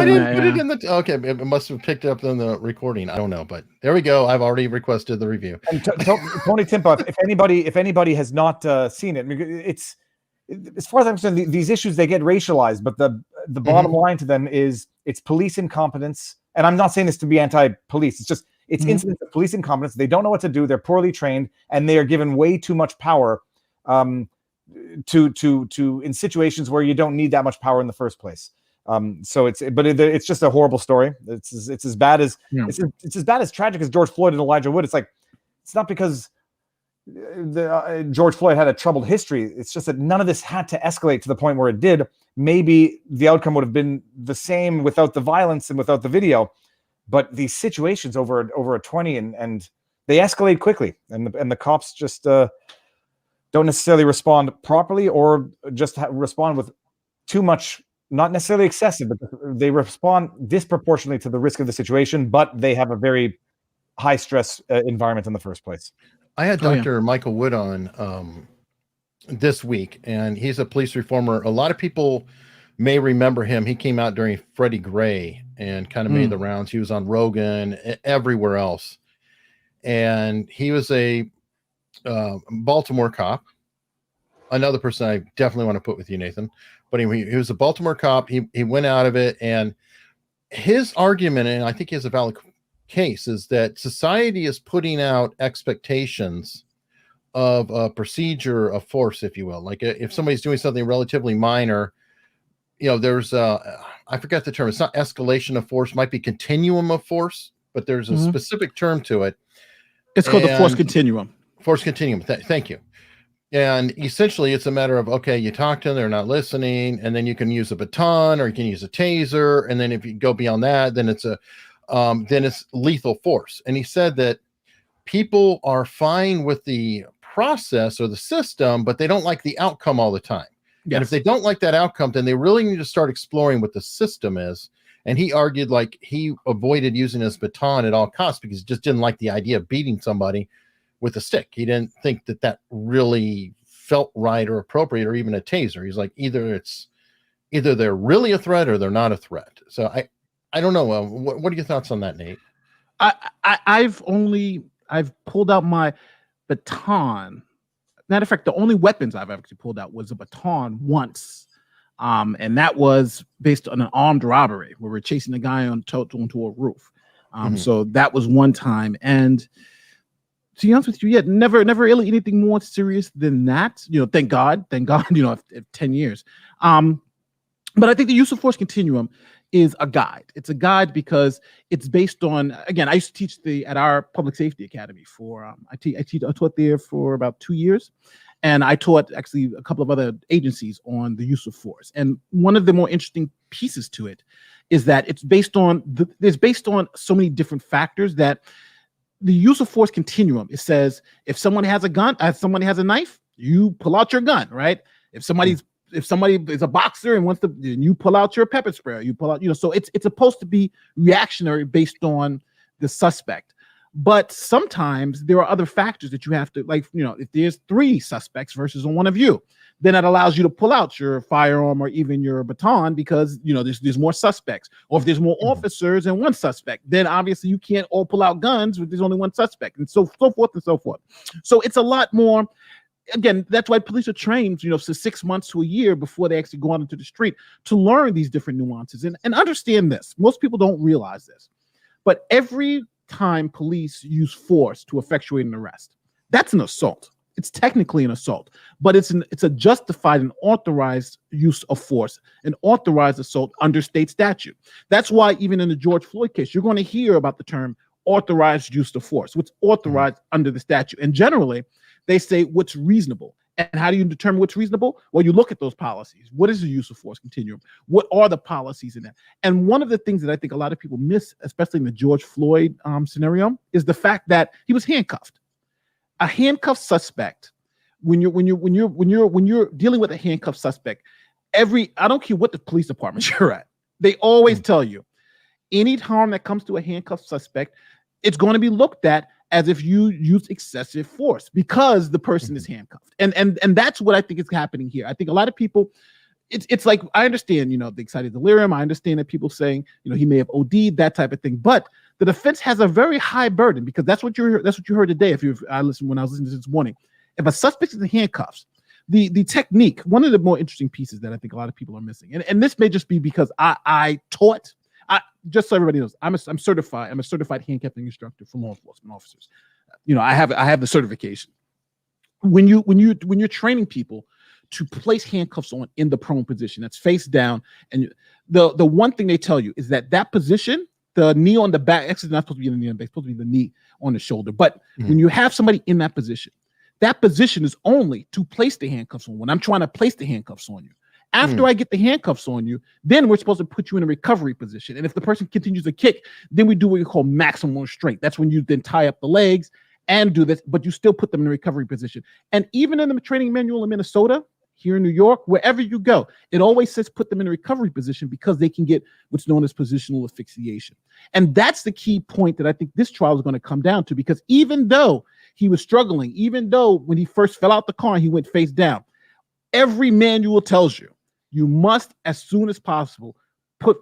didn't put it in the. Okay, it must have picked up in the recording. I don't know, but there we go. I've already requested the review. And Tony Timpa, if anybody has not seen it, it's as far as I'm concerned, these issues, they get racialized, but the bottom line to them is it's police incompetence. And I'm not saying this to be anti-police. It's just incidents of police incompetence. They don't know what to do. They're poorly trained, and they are given way too much power. To in situations where you don't need that much power in the first place. So it's just a horrible story. It's as bad as it's as bad as tragic as George Floyd and Elijah Wood. It's like, it's not because George Floyd had a troubled history. It's just that none of this had to escalate to the point where it did. Maybe the outcome would have been the same without the violence and without the video, but these situations over a 20 and they escalate quickly, and the cops just don't necessarily respond properly, or just respond with too much, not necessarily excessive, but they respond disproportionately to the risk of the situation, but they have a very high stress environment in the first place. I had Dr. Michael Wood on this week, and he's a police reformer. A lot of people may remember him. He came out during Freddie Gray and kind of made the rounds. He was on Rogan, everywhere else. And he was a Baltimore cop, another person I definitely want to put with you, Nathan, but he was a Baltimore cop. He went out of it, and his argument, and I think he has a valid case, is that society is putting out expectations of a procedure of force, if you will. Like if somebody's doing something relatively minor, there's I forget the term. It's not escalation of force, might be continuum of force, but there's a specific term to it. It's called the force continuum. Force continuum. Thank you. And essentially, it's a matter of, okay, you talk to them, they're not listening, and then you can use a baton or you can use a taser, and then if you go beyond that, then it's lethal force. And he said that people are fine with the process or the system, but they don't like the outcome all the time. Yes. And if they don't like that outcome, then they really need to start exploring what the system is. And he argued like he avoided using his baton at all costs because he just didn't like the idea of beating somebody with a stick. He didn't think that that really felt right or appropriate, or even a taser. He's like, either they're really a threat or they're not a threat. So I don't know. What are your thoughts on that, Nate? I've pulled out my baton. Matter of fact, the only weapons I've actually pulled out was a baton once. And that was based on an armed robbery where we're chasing a guy onto a roof. So that was one time. And to be honest with you, yeah, never really anything more serious than that. Thank God, if 10 years. But I think the use of force continuum is a guide. It's a guide because it's based on, again, I used to teach at our public safety academy for, I taught there for about 2 years. And I taught actually a couple of other agencies on the use of force. And one of the more interesting pieces to it is that it's based on so many different factors that the use of force continuum, it says if someone has a gun, if somebody has a knife, you pull out your gun, right? If somebody is a boxer and you pull out your pepper spray, you pull out, so it's supposed to be reactionary based on the suspect. But sometimes there are other factors that you have to, like, if there's 3 suspects versus one of you, then that allows you to pull out your firearm or even your baton because, there's more suspects. Or if there's more officers and 1 suspect, then obviously you can't all pull out guns if there's only 1 suspect, and so forth and so forth. So it's a lot more. Again, that's why police are trained, for 6 months to a year before they actually go out into the street to learn these different nuances and understand this. Most people don't realize this, but every time police use force to effectuate an arrest, that's an assault. It's technically an assault, but it's a justified and authorized use of force, an authorized assault under state statute. That's why even in the George Floyd case, you're going to hear about the term authorized use of force, what's authorized under the statute. And generally, they say what's reasonable. And how do you determine what's reasonable? Well, you look at those policies. What is the use of force continuum? What are the policies in that? And one of the things that I think a lot of people miss, especially in the George Floyd scenario, is the fact that he was handcuffed. A handcuffed suspect, when you're dealing with a handcuffed suspect, I don't care what the police department you're at, they always tell you any harm that comes to a handcuffed suspect, it's going to be looked at as if you use excessive force because the person is handcuffed. And that's what I think is happening here. I think a lot of people, it's like, I understand, the excited delirium. I understand that people saying, he may have OD'd, that type of thing. But the defense has a very high burden because that's what you heard today. When I was listening to this morning, if a suspect is in handcuffs, the technique, one of the more interesting pieces that I think a lot of people are missing, and this may just be because I taught. Just so everybody knows, I'm a certified handcuffing instructor for law enforcement officers. I have the certification. When you're training people to place handcuffs on in the prone position, that's face down, and the one thing they tell you is that position, the knee on the back, actually not supposed to be the knee on the back, it's supposed to be the knee on the shoulder. But when you have somebody in that position is only to place the handcuffs on. When I'm trying to place the handcuffs on you. After I get the handcuffs on you, then we're supposed to put you in a recovery position. And if the person continues to kick, then we do what we call maximum restraint. That's when you then tie up the legs and do this, but you still put them in a recovery position. And even in the training manual in Minnesota, here in New York, wherever you go, it always says put them in a recovery position because they can get what's known as positional asphyxiation. And that's the key point that I think this trial is going to come down to, because even though he was struggling, even though when he first fell out the car, he went face down, every manual tells you, you must, as soon as possible,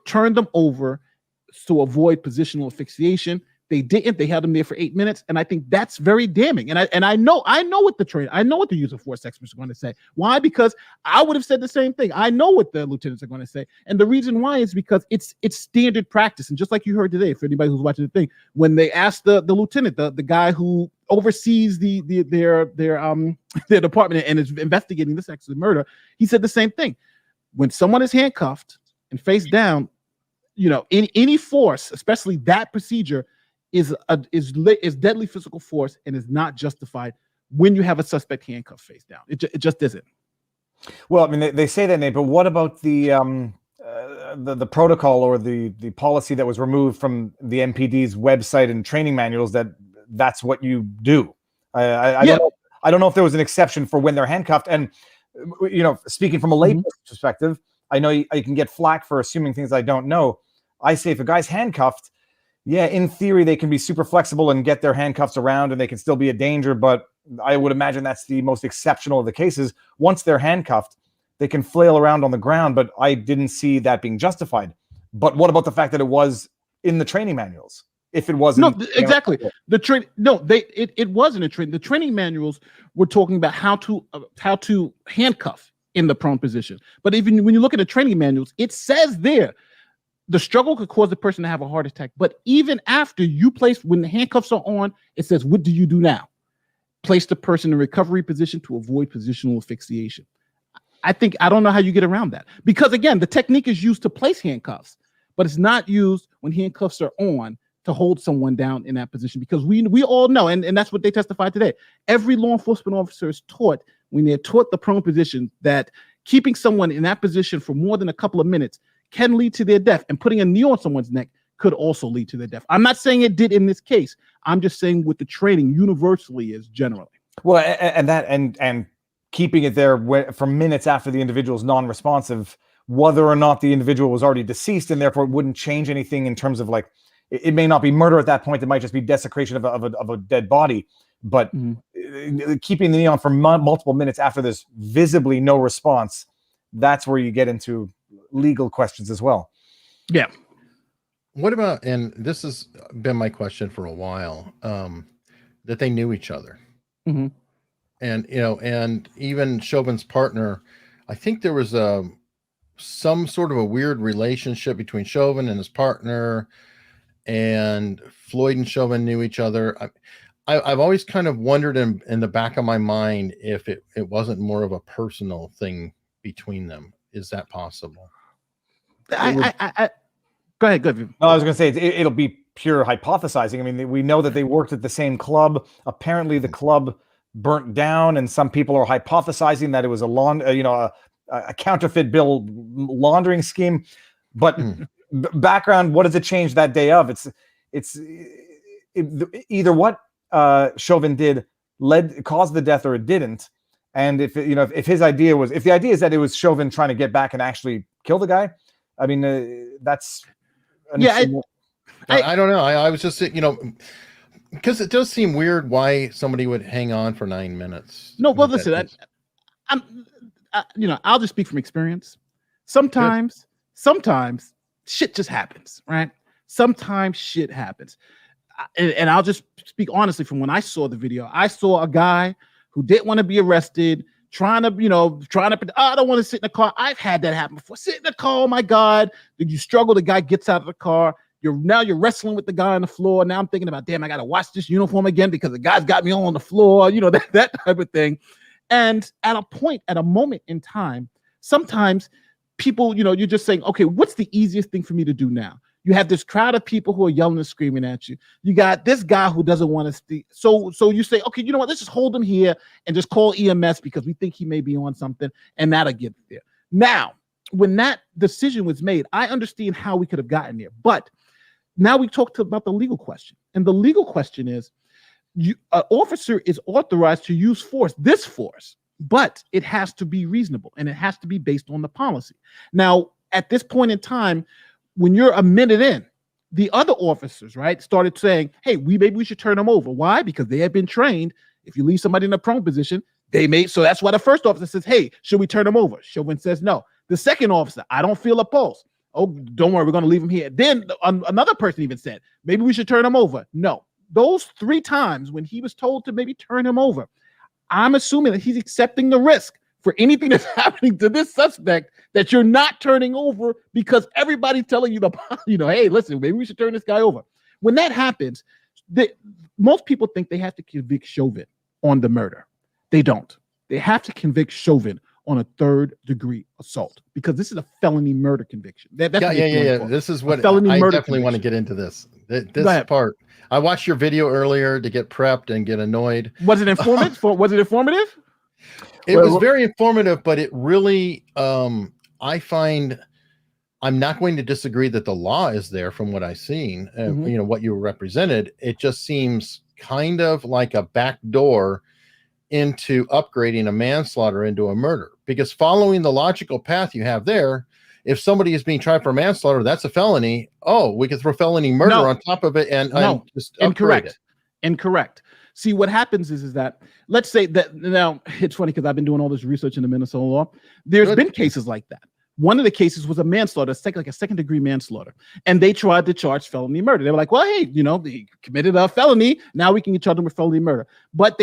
turn them over to avoid positional asphyxiation. They didn't. They held him there for 8 minutes, and I think that's very damning. And I know what the use of force experts are going to say. Why? Because I would have said the same thing. I know what the lieutenants are going to say, and the reason why is because it's standard practice. And just like you heard today, for anybody who's watching the thing, when they asked the lieutenant, the guy who oversees their department and is investigating this actual murder, he said the same thing. When someone is handcuffed and face down, in any force, especially that procedure, is deadly physical force and is not justified when you have a suspect handcuffed face down. It just isn't. Well, I mean, they say that, Nate, but what about the protocol or the policy that was removed from the MPD's website and training manuals that's what you do? I don't know if there was an exception for when they're handcuffed. And speaking from a lay perspective, I know you can get flack for assuming things I don't know. I say if a guy's handcuffed, yeah, in theory, they can be super flexible and get their handcuffs around and they can still be a danger. But I would imagine that's the most exceptional of the cases. Once they're handcuffed, they can flail around on the ground, but I didn't see that being justified. But what about the fact that it was in the training manuals? If it wasn't, exactly. It was in the training. The training manuals were talking about how to handcuff in the prone position. But even when you look at the training manuals, it says there the struggle could cause the person to have a heart attack. But even after when the handcuffs are on, it says, what do you do now? Place the person in recovery position to avoid positional asphyxiation. I don't know how you get around that, because again, the technique is used to place handcuffs, but it's not used when handcuffs are on to hold someone down in that position, because we all know, and that's what they testified today. Every law enforcement officer is taught, when they're taught the prone position, that keeping someone in that position for more than a couple of minutes can lead to their death, and putting a knee on someone's neck could also lead to their death. I'm not saying it did in this case. I'm just saying what the training universally is generally. Well, and keeping it there for minutes after the individual is non-responsive, whether or not the individual was already deceased, and therefore it wouldn't change anything in terms of, like, it may not be murder at that point. It might just be desecration of a dead body. But keeping the knee on for multiple minutes after there's visibly no response, that's where you get into legal questions as well. Yeah. What about, and this has been my question for a while, that they knew each other. Mm-hmm. And, and even Chauvin's partner, I think there was some sort of a weird relationship between Chauvin and his partner, and Floyd and Chauvin knew each other. I've always kind of wondered in the back of my mind if it wasn't more of a personal thing between them. Is that possible? Go ahead. No, I was going to say it'll be pure hypothesizing. I mean, we know that they worked at the same club. Apparently, the club burnt down, and some people are hypothesizing that it was a counterfeit bill laundering scheme. But background, what does it change that day of? It's either what Chauvin did caused the death, or it didn't. And if the idea is that it was Chauvin trying to get back and actually kill the guy, I mean, that's I don't know. I was just because it does seem weird why somebody would hang on for 9 minutes. No, well, listen, I'll just speak from experience. Sometimes shit just happens, right? Sometimes shit happens. And I'll just speak honestly from when I saw the video. I saw a guy who didn't want to be arrested, trying to, I don't want to sit in the car. I've had that happen before. Sit in the car, oh my God. Did you struggle? The guy gets out of the car. You're wrestling with the guy on the floor. Now I'm thinking about, damn, I got to wash this uniform again because the guy's got me all on the floor, that type of thing. And at a moment in time, sometimes people, you're just saying, okay, what's the easiest thing for me to do now? You have this crowd of people who are yelling and screaming at you. You got this guy who doesn't want to speak. So you say, okay, you know what? Let's just hold him here and just call EMS because we think he may be on something, and that'll get there. Now, when that decision was made, I understand how we could have gotten there. But now we talked about the legal question. And the legal question is, an officer is authorized to use force, but it has to be reasonable and it has to be based on the policy. Now, at this point in time, when you're a minute in, the other officers, right, started saying, hey, maybe we should turn them over. Why? Because they have been trained. If you leave somebody in a prone position, so that's why the first officer says, hey, should we turn them over? Chauvin says no. The second officer, I don't feel a pulse. Oh, don't worry, we're going to leave him here. Then another person even said, maybe we should turn him over. No. Those 3 times when he was told to maybe turn him over, I'm assuming that he's accepting the risk for anything that's happening to this suspect that you're not turning over because everybody's telling you hey, listen, maybe we should turn this guy over. When that happens, most people think they have to convict Chauvin on the murder. They don't. They have to convict Chauvin on a 3rd-degree assault because this is a felony murder conviction. That's This is what I definitely want to get into this part. I watched your video earlier to get prepped and get annoyed. Was it informative? It was very informative, but it really, I find, I'm not going to disagree that the law is there from what I've seen, what you represented. It just seems kind of like a back door into upgrading a manslaughter into a murder, because following the logical path you have there, if somebody is being tried for manslaughter, that's a felony. Oh, we can throw felony murder on top of it and just upgrade it. Incorrect. See, what happens is that, let's say that, now it's funny because I've been doing all this research in the Minnesota law. There's been cases like that. One of the cases was a manslaughter, like a second-degree manslaughter, and they tried to charge felony murder. They were like, "Well, hey, he committed a felony. Now we can charge him with felony murder." But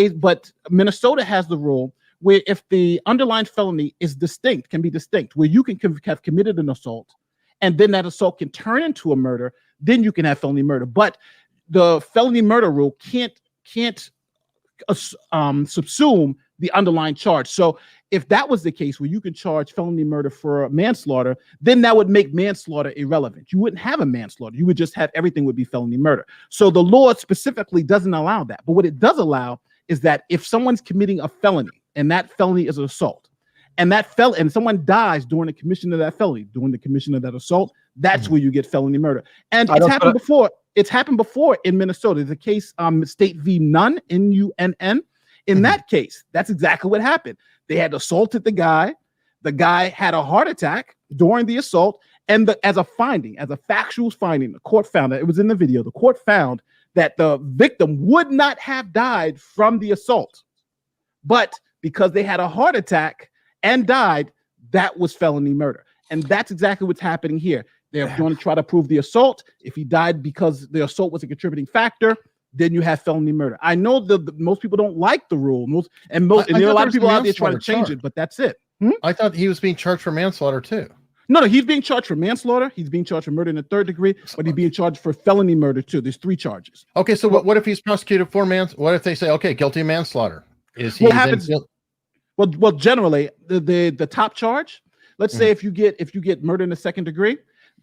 Minnesota has the rule where if the underlying felony is distinct, can be distinct, where you can have committed an assault, and then that assault can turn into a murder, then you can have felony murder. But the felony murder rule can't subsume the underlying charge. So if that was the case where you can charge felony murder for manslaughter, then that would make manslaughter irrelevant. You wouldn't have a manslaughter. You would just have everything would be felony murder. So the law specifically doesn't allow that. But what it does allow is that if someone's committing a felony and that felony is an assault, and and someone dies during the commission of that felony, during the commission of that assault, that's where you get felony murder. And it's happened before. It's happened before in Minnesota. There's a case, State v. Nunn, N-U-N-N. In that case, that's exactly what happened. They had assaulted the guy. The guy had a heart attack during the assault. And as a factual finding, the court found that, it was in the video, the court found that the victim would not have died from the assault. But because they had a heart attack and died, that was felony murder. And that's exactly what's happening here. They're going to try to prove the assault. If he died because the assault was a contributing factor, then you have felony murder. I know that most people don't like the rule, and there are a lot of people out there trying to change it, but that's it. I thought he was being charged for manslaughter too. No, he's being charged for manslaughter. He's being charged for murder in the third degree, but he's being charged for felony murder too. There's 3 charges. Okay, so what if he's prosecuted for what if they say, okay, guilty of manslaughter? Is he Well, generally, the top charge, let's say if you get murder in the second degree,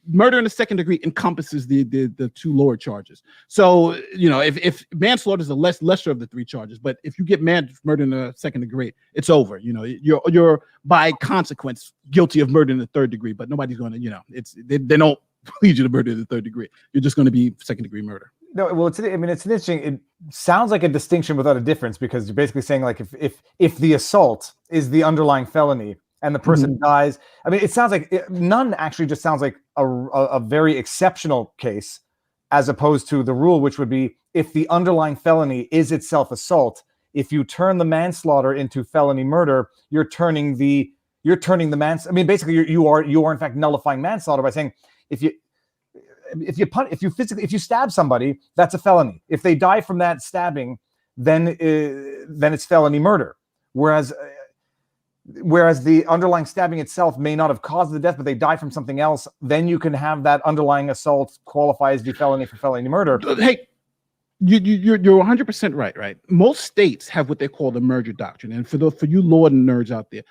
murder in the second degree encompasses the 2 lower charges. So, if manslaughter is the lesser of the 3 charges, but if you get murder in the second degree, it's over. You're by consequence guilty of murder in the third degree, but nobody's going to, they don't plead you to murder in the third degree. You're just going to be second degree murder. No, well, it's an interesting. It sounds like a distinction without a difference, because you're basically saying, like, if the assault is the underlying felony and the person dies, I mean, it sounds like none actually just sounds like a very exceptional case, as opposed to the rule, which would be if the underlying felony is itself assault. If you turn the manslaughter into felony murder, you're turning the I mean, basically, you are in fact nullifying manslaughter by saying if you stab somebody, that's a felony. If they die from that stabbing, then it's felony murder. Whereas the underlying stabbing itself may not have caused the death, but they die from something else, then you can have that underlying assault qualify as the felony for felony murder. Hey, you're 100% right. Most states have what they call the Merger Doctrine, and for you law nerds out there,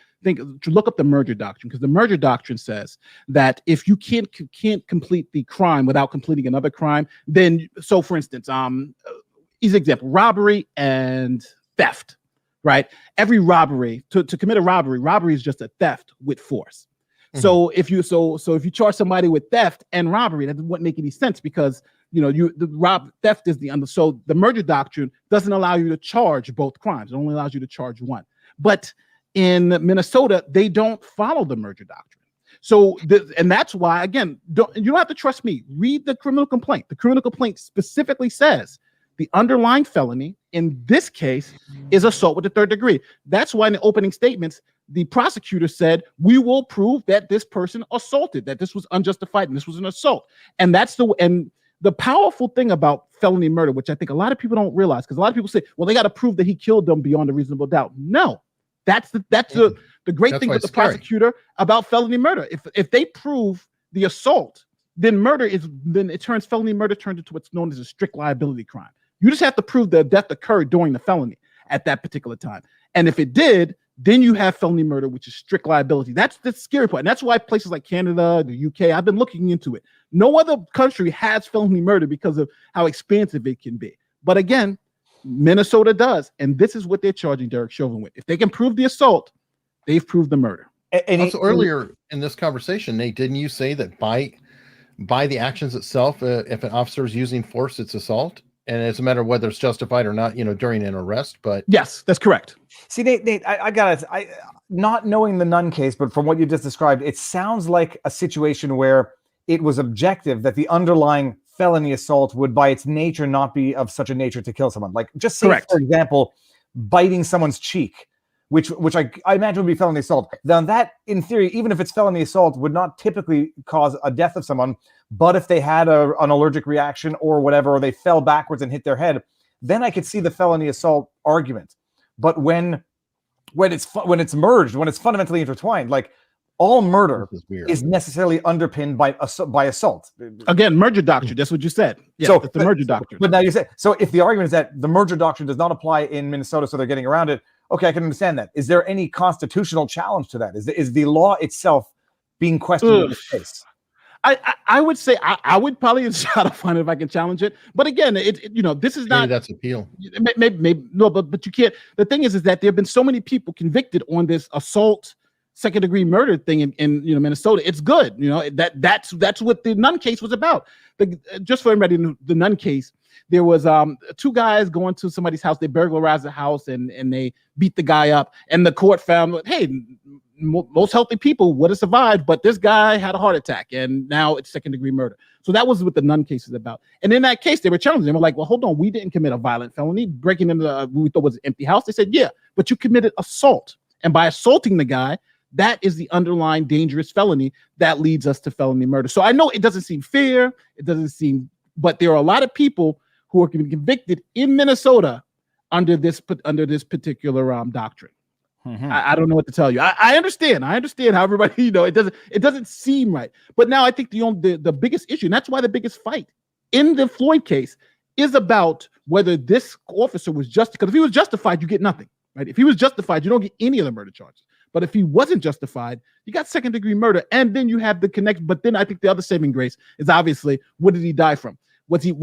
look up the Merger Doctrine, because the Merger Doctrine says that if you can't complete the crime without completing another crime, then, so for instance, easy example, robbery and theft. Right? Every robbery, to commit a robbery is just a theft with force. So if you charge somebody with theft and robbery, that wouldn't make any sense, because theft is so the Merger Doctrine doesn't allow you to charge both crimes. It only allows you to charge one. But in Minnesota, they don't follow the Merger Doctrine. So and that's why, again, you don't have to trust me. Read the criminal complaint. The criminal complaint specifically says the underlying felony in this case is assault with the third degree. That's why in the opening statements, the prosecutor said, we will prove that this person assaulted, that this was unjustified and this was an assault. And the powerful thing about felony murder, which I think a lot of people don't realize, because a lot of people say, well, they got to prove that he killed them beyond a reasonable doubt. No, that's the great thing with the prosecutor about felony murder. If they prove the assault, then it turns felony murder into what's known as a strict liability crime. You just have to prove the death occurred during the felony at that particular time. And if it did, then you have felony murder, which is strict liability. That's the scary part. And that's why places like Canada, the UK, I've been looking into it. No other country has felony murder because of how expansive it can be. But again, Minnesota does. And this is what they're charging Derek Chauvin with. If they can prove the assault, they've proved the murder. And also earlier in this conversation, Nate, didn't you say that by the actions itself, if an officer is using force, it's assault? and it's a matter of whether it's justified or not, during an arrest. But yes, that's correct. See, Nate, I got it. Not knowing the Nunn case, but from what you just described, it sounds like a situation where it was objective that the underlying felony assault would by its nature not be of such a nature to kill someone. Like, just say, Correct. for example, biting someone's cheek, which I imagine would be felony assault. Then that, in theory, even if it's felony assault, would not typically cause a death of someone. But if they had an allergic reaction or whatever, or they fell backwards and hit their head, then I could see the felony assault argument. But when it's merged, when it's fundamentally intertwined, like all murder is necessarily underpinned by assault. Again, merger doctrine. That's what you said. Yeah, so the merger doctrine. But now you say, so if the argument is that the merger doctrine does not apply in Minnesota, so they're getting around it, okay, I can understand that. Is there any constitutional challenge to that? Is the law itself being questioned in this case? I would say I would probably try to find if I can challenge it. But again, this is not. Maybe that's appeal. Maybe no, but you can't. The thing is that there have been so many people convicted on this assault, second degree murder thing in Minnesota. It's good. That's what the Nunn case was about. Just for everybody, the Nunn case, there was two guys going to somebody's house. They burglarized the house and they beat the guy up. And the court found, hey, most healthy people would have survived, but this guy had a heart attack, and now it's second degree murder. So that was what the Nunn case is about. And in that case, they were challenging. They were like, well, hold on, we didn't commit a violent felony, breaking into what we thought was an empty house. They said, yeah, but you committed assault. And by assaulting the guy, that is the underlying dangerous felony that leads us to felony murder. So I know it doesn't seem fair. It doesn't seem, but there are a lot of people who are convicted in Minnesota under this particular doctrine. Mm-hmm. I don't know what to tell you. I understand. I understand how everybody, it doesn't seem right. But now I think the biggest issue, and that's why the biggest fight in the Floyd case is about whether this officer was just, because if he was justified, you get nothing, right? If he was justified, you don't get any of the murder charges. But if he wasn't justified, you got second degree murder, and then you have the connection. But then I think the other saving grace is obviously, what did he die from? But then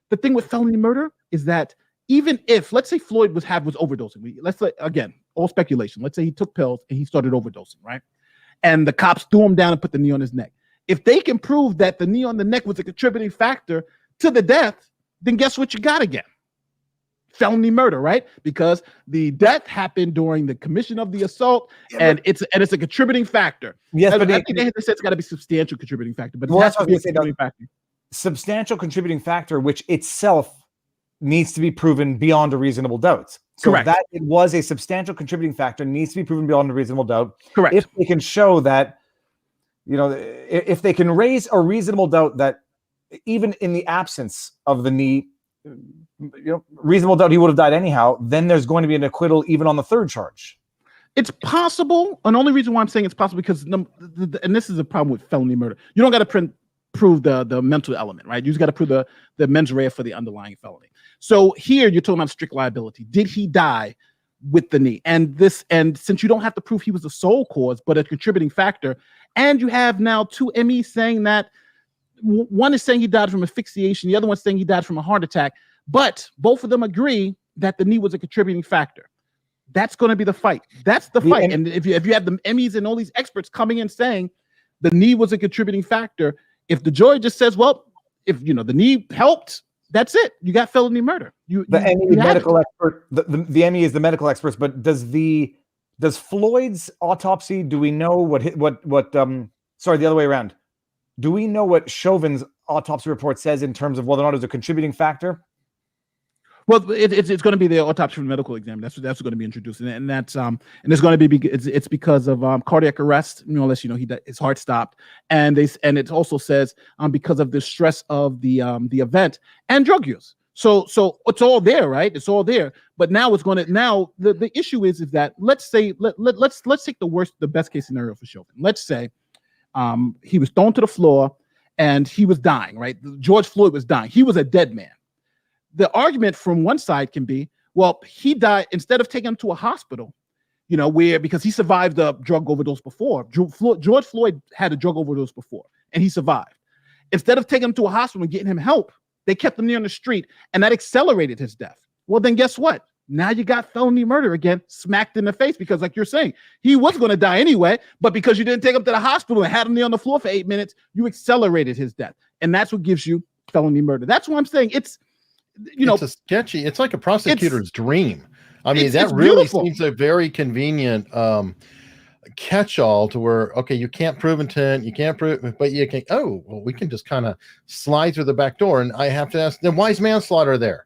the thing with felony murder is that even if, let's say Floyd was overdosing, let's say, again, all speculation. Let's say he took pills and he started overdosing, right? And the cops threw him down and put the knee on his neck. If they can prove that the knee on the neck was a contributing factor to the death, then guess what you got again? Felony murder, right? Because the death happened during the commission of the assault, and it's a contributing factor. Yes, but I think they said it's got to be substantial contributing factor, but that's what contributing factor. Substantial contributing factor, which itself needs to be proven beyond a reasonable doubt. So correct. That it was a substantial contributing factor needs to be proven beyond a reasonable doubt. Correct. If they can show that, if they can raise a reasonable doubt that even in the absence of the knee, reasonable doubt he would have died anyhow, then there's going to be an acquittal even on the third charge. It's possible. And the only reason why I'm saying it's possible because, and this is a problem with felony murder, you don't got to prove the mental element, right? You just got to prove the mens rea for the underlying felony. So here you're talking about strict liability. Did he die with the knee? And since you don't have to prove he was the sole cause, but a contributing factor, and you have now two MEs saying that one is saying he died from asphyxiation, the other one's saying he died from a heart attack, but both of them agree that the knee was a contributing factor. That's going to be the fight. That's the fight. And if you have the MEs and all these experts coming in saying the knee was a contributing factor, if the jury just says, well, if the knee helped, that's it. You got felony murder. The medical expert. The ME is the medical experts. But does Floyd's autopsy? Do we know what? Sorry, the other way around. Do we know what Chauvin's autopsy report says in terms of whether or not it's a contributing factor? Well, it's going to be the autopsy from the medical exam. That's going to be introduced, and that's and it's going to be it's because of cardiac arrest. Unless his heart stopped, and it also says because of the stress of the event and drug use. So it's all there, right? It's all there. But now the issue is that let's take the best case scenario for Chauvin. Let's say he was thrown to the floor and he was dying, right? George Floyd was dying. He was a dead man. The argument from one side can be, well, he died instead of taking him to a hospital, because he survived a drug overdose before. George Floyd had a drug overdose before, and he survived. Instead of taking him to a hospital and getting him help, they kept him near on the street, and that accelerated his death. Well, then guess what? Now you got felony murder again, smacked in the face, because like you're saying, he was going to die anyway, but because you didn't take him to the hospital and had him there on the floor for 8 minutes, you accelerated his death. And that's what gives you felony murder. That's what I'm saying. It's it's a sketchy. It's like a prosecutor's dream. I mean, that it's really beautiful. seems a very convenient catch-all to where, okay, you can't prove intent, you can't prove, but you can, oh, well, we can just kind of slide through the back door. And I have to ask, then why is manslaughter there?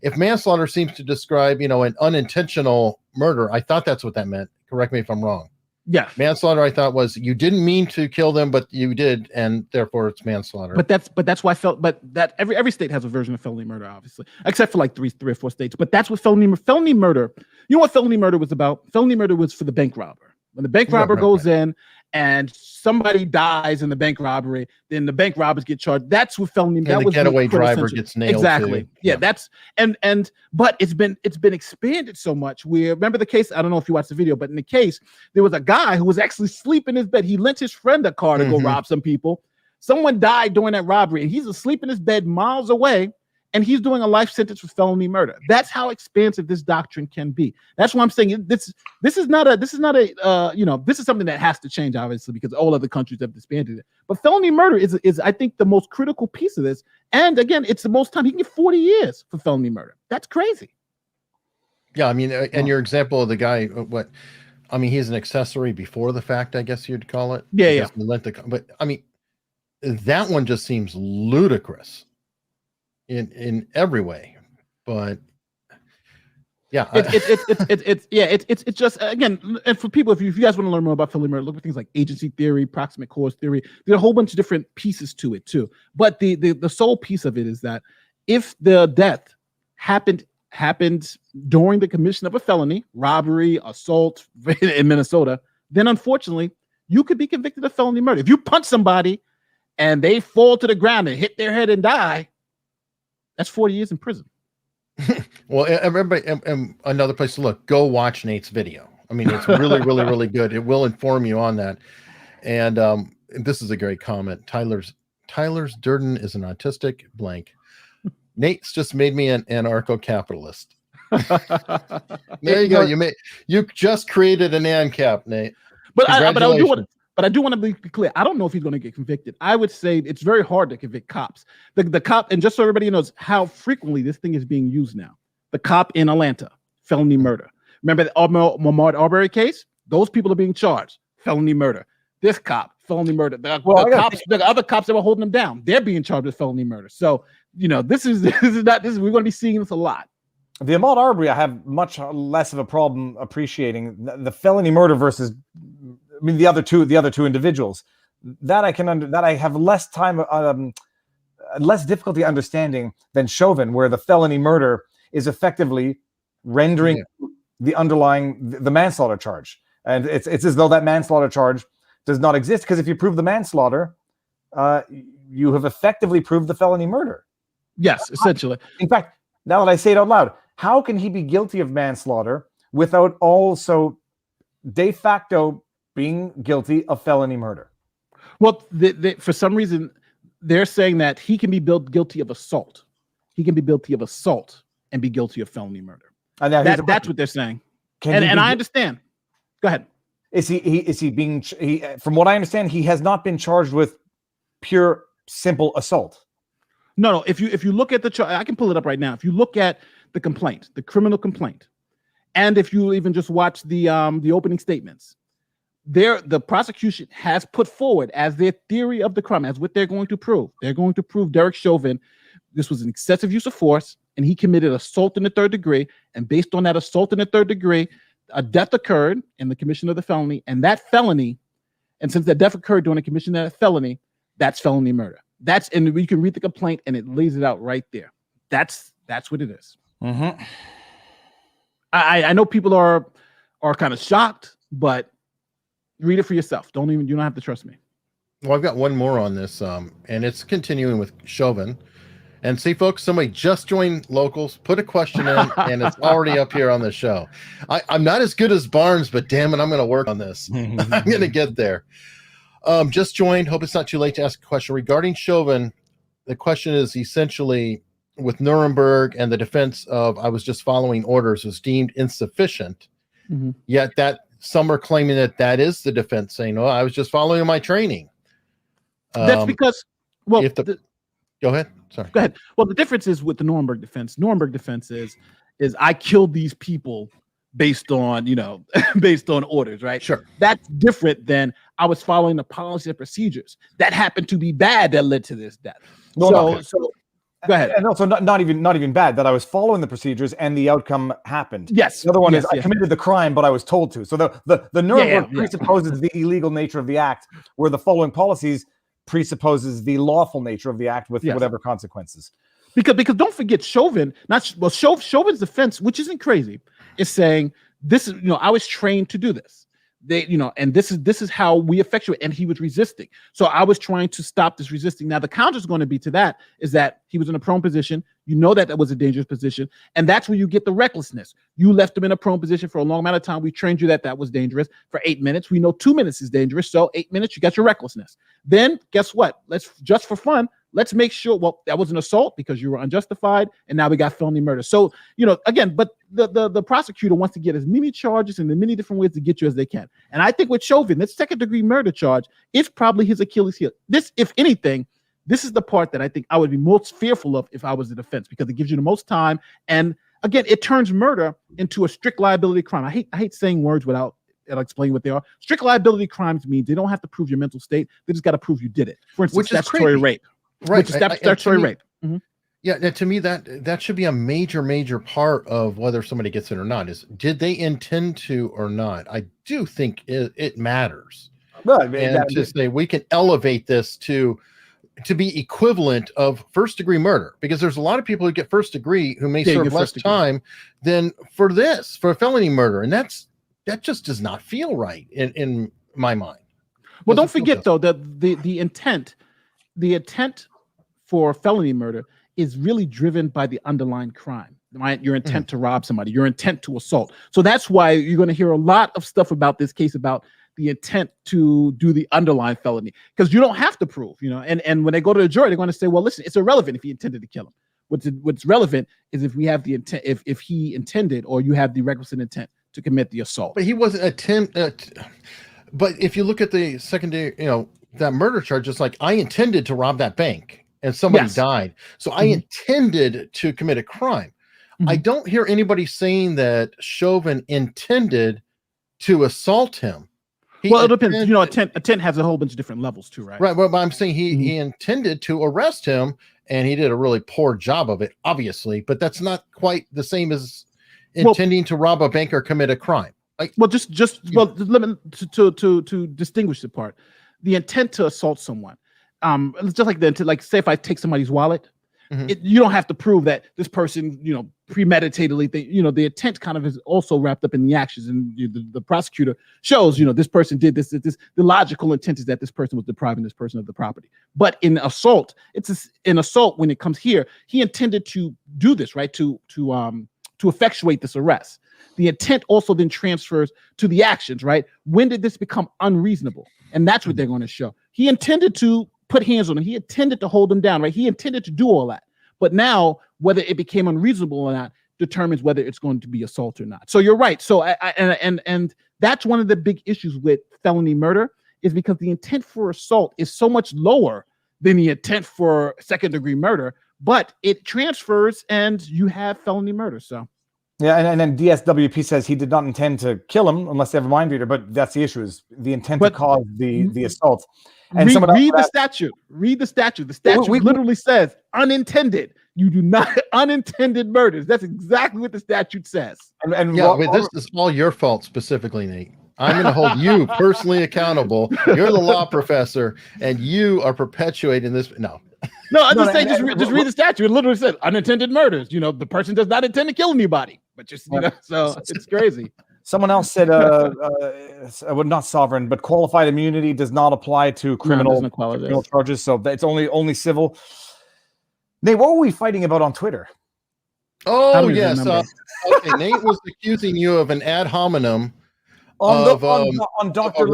If manslaughter seems to describe, an unintentional murder, I thought that's what that meant. Correct me if I'm wrong. Yeah. Manslaughter, I thought, was you didn't mean to kill them, but you did, and therefore it's manslaughter. But that's why I felt, but that every state has a version of felony murder, obviously, except for like three or four states. But that's what felony murder. You know what felony murder was about? Felony murder was for the bank robber. When the bank robber goes in and somebody dies in the bank robbery, then the bank robbers get charged. That's what felony. And that the was getaway driver gets nailed. Exactly. Too. Yeah, that's but it's been expanded so much. We remember the case. I don't know if you watched the video, but in the case, there was a guy who was actually sleeping in his bed. He lent his friend a car to go rob some people. Someone died during that robbery, and he's asleep in his bed miles away. And he's doing a life sentence for felony murder. That's how expansive this doctrine can be. That's why I'm saying this is not a this is something that has to change, obviously, because all other countries have disbanded it. But felony murder is I think the most critical piece of this. And again, it's the most time. He can get 40 years for felony murder. That's crazy. Yeah, I mean, and your example of the guy, he's an accessory before the fact, I guess you'd call it. Yeah. But I mean, that one just seems ludicrous in every way. But yeah, it's just, again, and for people, if you guys want to learn more about felony murder, look at things like agency theory, proximate cause theory. There are a whole bunch of different pieces to it too. But the sole piece of it is that if the death happened during the commission of a felony, robbery, assault in Minnesota, then unfortunately you could be convicted of felony murder. If you punch somebody and they fall to the ground and hit their head and die, that's 40 years in prison. Well, everybody, another place to look, go watch Nate's video. I mean, it's really, really, really good. It will inform you on that. And this is a great comment. Tyler's Durden is an autistic blank. Nate's just made me an anarcho-capitalist. There you go. You just created an ANCAP, Nate. But I do want to be clear. I don't know if he's going to get convicted. I would say it's very hard to convict cops. The cop, and just so everybody knows how frequently this thing is being used now. The cop in Atlanta, felony murder. Remember the Ahmaud Arbery case? Those people are being charged, felony murder. This cop, felony murder. The other cops that were holding them down, they're being charged with felony murder. So we're going to be seeing this a lot. The Ahmaud Arbery, I have much less of a problem appreciating. The felony murder versus, the other two individuals, that I have less time, less difficulty understanding than Chauvin, where the felony murder is effectively rendering the manslaughter charge, and it's as though that manslaughter charge does not exist, because if you prove the manslaughter, you have effectively proved the felony murder. Yes, essentially. In fact, now that I say it out loud, how can he be guilty of manslaughter without also de facto being guilty of felony murder? Well, for some reason, they're saying that he can be guilty of assault. He can be guilty of assault and be guilty of felony murder. And that's what they're saying. And I understand. Go ahead. Is he being? From what I understand, he has not been charged with pure simple assault. No. If you look at the I can pull it up right now. If you look at the complaint, the criminal complaint, and if you even just watch the opening statements, the prosecution has put forward as their theory of the crime, as what they're going to prove. They're going to prove Derek Chauvin, this was an excessive use of force, and he committed assault in the third degree. And based on that assault in the third degree, a death occurred in the commission of the felony, and that felony, and since that death occurred during the commission of that felony, that's felony murder. And you can read the complaint, and it lays it out right there. That's what it is. Mm-hmm. I know people are kind of shocked, but read it for yourself. You don't have to trust me. Well, I've got one more on this, and it's continuing with Chauvin. And see, folks, somebody just joined Locals, put a question in, and it's already up here on the show. I'm not as good as Barnes, but damn it, I'm going to work on this. I'm going to get there. Just joined. Hope it's not too late to ask a question regarding Chauvin. The question is essentially, with Nuremberg and the defense of I was just following orders was deemed insufficient. Mm-hmm. Yet that some are claiming that is the defense, saying, "Oh, I was just following my training." That's because, well, Go ahead. Sorry. Go ahead. Well, the difference is with the Nuremberg defense. Nuremberg defense is I killed these people based on, based on orders, right? Sure. That's different than I was following the policy and procedures that happened to be bad that led to this death. So go ahead. And also not even bad that I was following the procedures and the outcome happened. Yes. The other one is I committed the crime, but I was told to. So the Nuremberg presupposes the illegal nature of the act, where the following policies presupposes the lawful nature of the act with whatever consequences. Because don't forget Chauvin, Chauvin's defense, which isn't crazy, is saying this is, I was trained to do this. And this is how we effectuate. And he was resisting. So I was trying to stop this resisting. Now the counter is going to be to that is that he was in a prone position. That was a dangerous position. And that's where you get the recklessness. You left him in a prone position for a long amount of time. We trained you that was dangerous for 8 minutes. We know 2 minutes is dangerous. So 8 minutes, you got your recklessness. Then guess what? Just for fun, let's make sure, that was an assault because you were unjustified. And now we got felony murder. So, again, but the prosecutor wants to get as many charges in as many different ways to get you as they can. And I think with Chauvin, this second-degree murder charge is probably his Achilles heel. This, if anything, this is the part that I think I would be most fearful of if I was the defense, because it gives you the most time. And again, it turns murder into a strict liability crime. I hate saying words without explaining what they are. Strict liability crimes means they don't have to prove your mental state. They just got to prove you did it. For instance, statutory rape. Right. Which is statutory rape. Mm-hmm. Yeah, to me, that should be a major part of whether somebody gets it or not. Is did they intend to or not? I do think it matters. Well, and to say we can elevate this to be equivalent of first degree murder, because there's a lot of people who get first degree who may serve less time than for felony murder, and that just does not feel right in my mind. Well, don't forget though that the intent for felony murder is really driven by the underlying crime, right? Your intent to rob somebody, your intent to assault. So that's why you're going to hear a lot of stuff about this case about the intent to do the underlying felony, because you don't have to prove, and when they go to the jury, they're going to say, well, listen, it's irrelevant if he intended to kill him. What's relevant is if we have the intent, if he intended, or you have the requisite intent to commit the assault. But he wasn't but if you look at the secondary, that murder charge, it's like I intended to rob that bank and somebody died. So I intended to commit a crime. I don't hear anybody saying that Chauvin intended to assault him. It depends. Intent has a whole bunch of different levels too, right? Right. Well, but I'm saying he intended to arrest him, and he did a really poor job of it, obviously. But that's not quite the same as intending to rob a bank or commit a crime. Let me to distinguish the part. The intent to assault someone, it's just like the intent. Like, say if I take somebody's wallet, you don't have to prove that this person, premeditatedly. The intent kind of is also wrapped up in the actions, and the prosecutor shows, this person did this. The logical intent is that this person was depriving this person of the property. But in assault, in assault when it comes here, he intended to do this, right? To effectuate this arrest. The intent also then transfers to the actions, right? When did this become unreasonable? And that's what they're going to show. He intended to put hands on him. He intended to hold him down, right? He intended to do all that. But now, whether it became unreasonable or not determines whether it's going to be assault or not. So you're right. So and that's one of the big issues with felony murder, is because the intent for assault is so much lower than the intent for second-degree murder, but it transfers and you have felony murder. So. Yeah, and then DSWP says he did not intend to kill him unless they have a mind reader, but that's the issue, is the intent to cause the assault. And read the statute. Read the statute. The statute literally says unintended. You do not unintended murders. That's exactly what the statute says. This is all your fault specifically, Nate. I'm going to hold you personally accountable. You're the law professor, and you are perpetuating this. No, I'm just saying, just read the statute. It literally says unintended murders. The person does not intend to kill anybody, but so it's crazy. Someone else said, not sovereign, but qualified immunity does not apply to criminal charges. So it's only civil. Nate, what were we fighting about on Twitter? Oh, yes. Okay, Nate was accusing you of an ad hominem on Dr.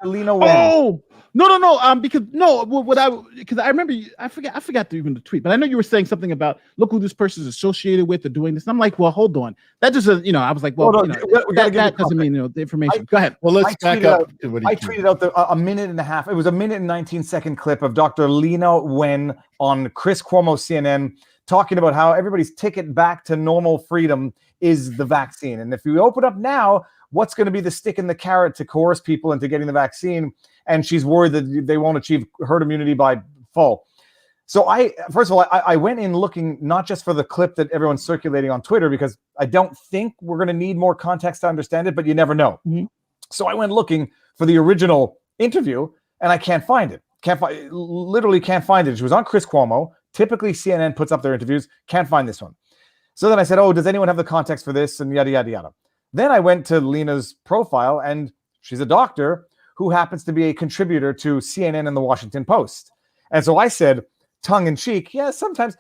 Lena Wen. Oh no. Because I remember I forgot to even the tweet, but I know you were saying something about look who this person is associated with or doing this. And I'm like, well, hold on. That just I was like, well, that doesn't mean the information. Go ahead. Well, let's back up. I tweeted out a minute and a half. It was a minute and 19-second clip of Dr. Lena Wen on Chris Cuomo CNN talking about how everybody's ticket back to normal freedom is the vaccine, and if you open up now, what's going to be the stick in the carrot to coerce people into getting the vaccine? And she's worried that they won't achieve herd immunity by fall. So first of all, I went in looking not just for the clip that everyone's circulating on Twitter, because I don't think we're going to need more context to understand it, but you never know. Mm-hmm. So I went looking for the original interview, and I can't find it. Literally can't find it. She was on Chris Cuomo. Typically, CNN puts up their interviews. Can't find this one. So then I said, oh, does anyone have the context for this? And yada, yada, yada. Then I went to Lena's profile, and she's a doctor who happens to be a contributor to CNN and the Washington Post. And so I said, tongue in cheek, yeah, sometimes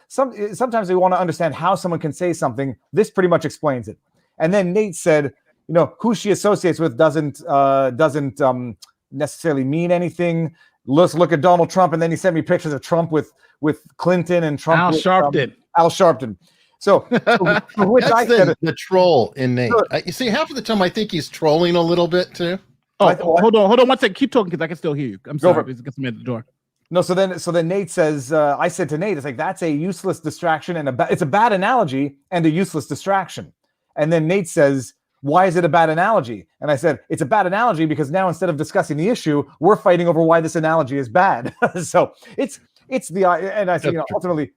we want to understand how someone can say something. This pretty much explains it. And then Nate said, who she associates with doesn't necessarily mean anything. Let's look at Donald Trump. And then he sent me pictures of Trump with Clinton and Trump. Al Sharpton. So, which I said the troll in Nate. You see, half of the time I think he's trolling a little bit too. Oh, hold on 1 second. Keep talking because I can still hear you. I'm sorry. Get some at the door. No, so then Nate says, I said to Nate, it's like, that's a useless distraction and it's a bad analogy and a useless distraction. And then Nate says, why is it a bad analogy? And I said, it's a bad analogy because now instead of discussing the issue, we're fighting over why this analogy is bad. So it's and I said, ultimately,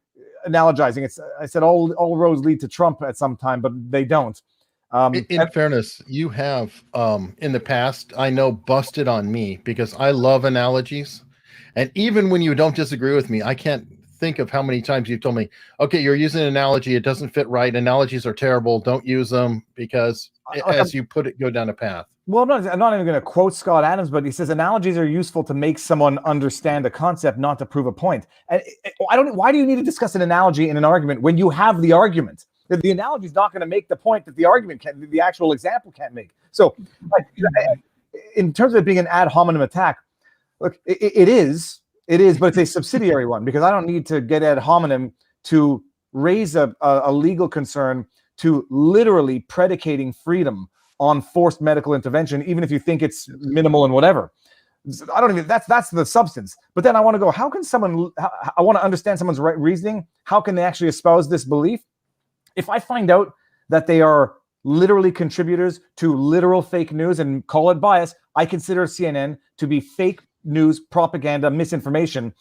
analogizing, I said all roads lead to Trump at some time, but they don't. In fairness, you have in the past, I know, busted on me because I love analogies, and even when you don't disagree with me, I can't think of how many times you've told me, okay, you're using an analogy, it doesn't fit right, analogies are terrible, don't use them because as you put it, go down a path. Well, I'm not even going to quote Scott Adams, but he says analogies are useful to make someone understand a concept, not to prove a point. And why do you need to discuss an analogy in an argument when you have the argument? The analogy is not going to make the point that the actual example can't make. So, in terms of it being an ad hominem attack, look, it is, but it's a subsidiary one because I don't need to get ad hominem to raise a legal concern to literally predicating freedom on forced medical intervention, even if you think it's minimal and whatever. I don't even, that's the substance. But then I want to go, how can someone, I want to understand someone's reasoning. How can they actually espouse this belief? If I find out that they are literally contributors to literal fake news and call it bias, I consider CNN to be fake news, propaganda, misinformation.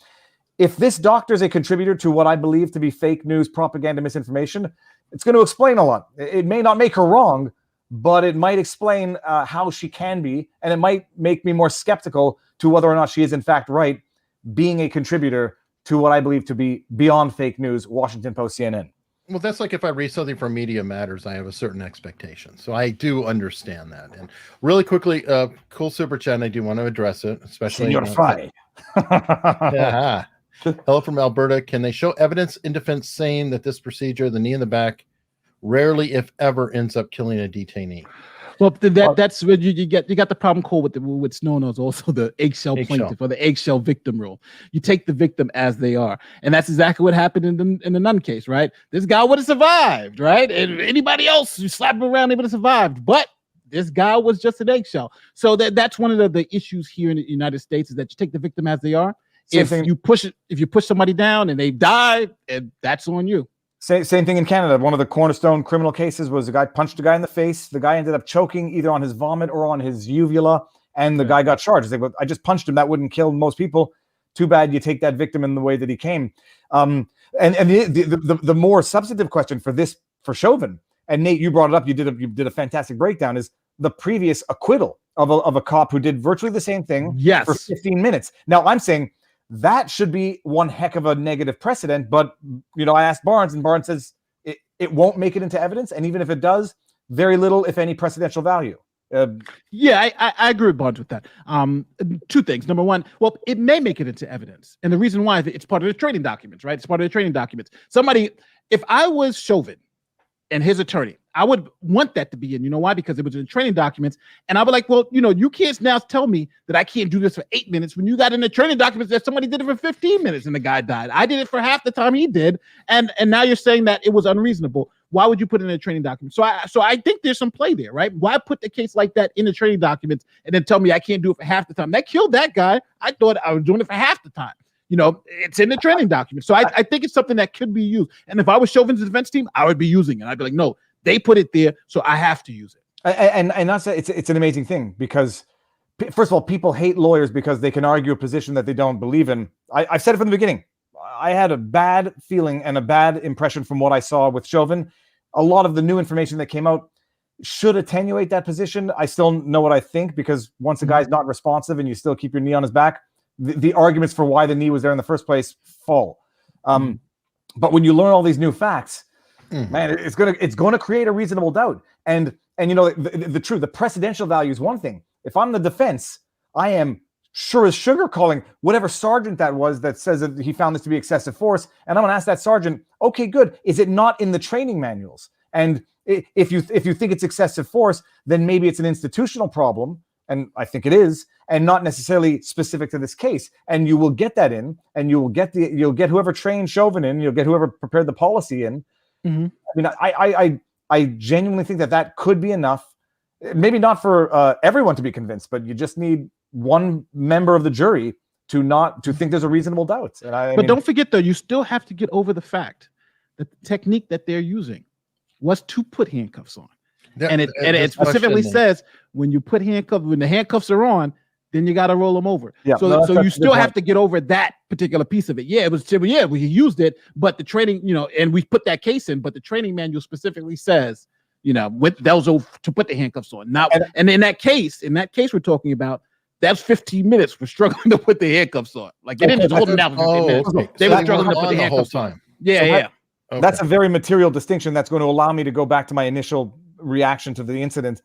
If this doctor is a contributor to what I believe to be fake news, propaganda, misinformation, it's going to explain a lot. It may not make her wrong, but it might explain how she can be, and it might make me more skeptical to whether or not she is in fact right, being a contributor to what I believe to be beyond fake news, Washington Post, CNN. Well, that's like if I read something from Media Matters, I have a certain expectation. So I do understand that. And really quickly, cool super chat, and I do want to address it, especially. Senor Frei. Yeah. Hello from Alberta. Can they show evidence in defense saying that this procedure, the knee in the back, rarely, if ever, ends up killing a detainee? Well, that's where you got the problem called with what's known as also the eggshell plaintiff or the eggshell victim rule. You take the victim as they are, and that's exactly what happened in the Nun case, right? This guy would have survived, right? And anybody else you slap him around, they would have survived, but this guy was just an eggshell. So that's one of the issues here in the United States is that you take the victim as they are. If you push somebody down and they die, that's on you. Same thing in Canada. One of the cornerstone criminal cases was a guy punched a guy in the face. The guy ended up choking either on his vomit or on his uvula, and the guy got charged. It's like, well, I just punched him. That wouldn't kill most people. Too bad you take that victim in the way that he came. And the more substantive question for Chauvin, and Nate, you brought it up. You did a fantastic breakdown. Is the previous acquittal of a cop who did virtually the same thing for 15 minutes. Now I'm saying that should be one heck of a negative precedent, but I asked Barnes, and Barnes says it won't make it into evidence, and even if it does, very little, if any, precedential value. I agree with Barnes with that. Two things. Number one, well, it may make it into evidence, and the reason why is it's part of the training documents, right? It's part of the training documents. If I was Chauvin and his attorney, I would want that to be in. You know why? Because it was in training documents. And I'd be like, well, you can't now tell me that I can't do this for 8 minutes when you got in the training documents that somebody did it for 15 minutes and the guy died. I did it for half the time he did. And now you're saying that it was unreasonable. Why would you put it in a training document? So I think there's some play there, right? Why put the case like that in the training documents and then tell me I can't do it for half the time? That killed that guy. I thought I was doing it for half the time. It's in the training document. So I think it's something that could be used. And if I was Chauvin's defense team, I would be using it. I'd be like, no, they put it there, so I have to use it. And that's it's an amazing thing because, first of all, people hate lawyers because they can argue a position that they don't believe in. I've said it from the beginning. I had a bad feeling and a bad impression from what I saw with Chauvin. A lot of the new information that came out should attenuate that position. I still know what I think because once a guy's not responsive and you still keep your knee on his back, the arguments for why the knee was there in the first place fall. But when you learn all these new facts, man, it's gonna create a reasonable doubt. And the precedential value is one thing. If I'm the defense, I am sure as sugar calling whatever sergeant that was that says that he found this to be excessive force, and I'm gonna ask that sergeant, okay, good, is it not in the training manuals? And if you think it's excessive force, then maybe it's an institutional problem. And I think it is, and not necessarily specific to this case. And you will get that in, and you'll get whoever trained Chauvin in, you'll get whoever prepared the policy in. I mean, I genuinely think that could be enough. Maybe not for everyone to be convinced, but you just need one member of the jury to think there's a reasonable doubt. But don't forget, though, you still have to get over the fact that the technique that they're using was to put handcuffs on. And it specifically says when the handcuffs are on, then you got to roll them over. Yeah, so you still have to get over that particular piece of it. Yeah, we used it, but the training, and we put that case in, but the training manual specifically says, with those to put the handcuffs on. Now, and in that case we're talking about, that's 15 minutes for struggling to put the handcuffs on. Like they didn't just hold them down for 15 minutes. Okay. They were struggling to put the handcuffs on. Yeah. Okay. That's a very material distinction that's going to allow me to go back to my initial reaction to the incident.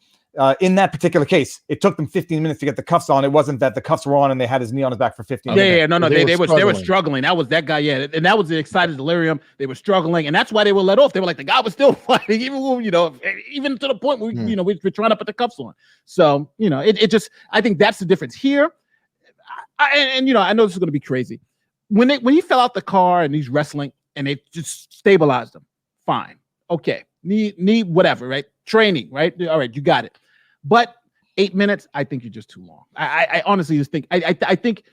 In that particular case, it took them 15 minutes to get the cuffs on. It wasn't that the cuffs were on and they had his knee on his back for 15 minutes. No, they were struggling. That was that guy, and that was the excited delirium. They were struggling, and that's why they were let off. They were like, the guy was still fighting, even to the point where we're trying to put the cuffs on. So, it just, I think that's the difference here. I know this is going to be crazy. When he fell out the car and he's wrestling and they just stabilized him, fine, okay, knee, whatever, right? Training, right? All right, you got it. But 8 minutes, I think you're just too long. I honestly just think, I think,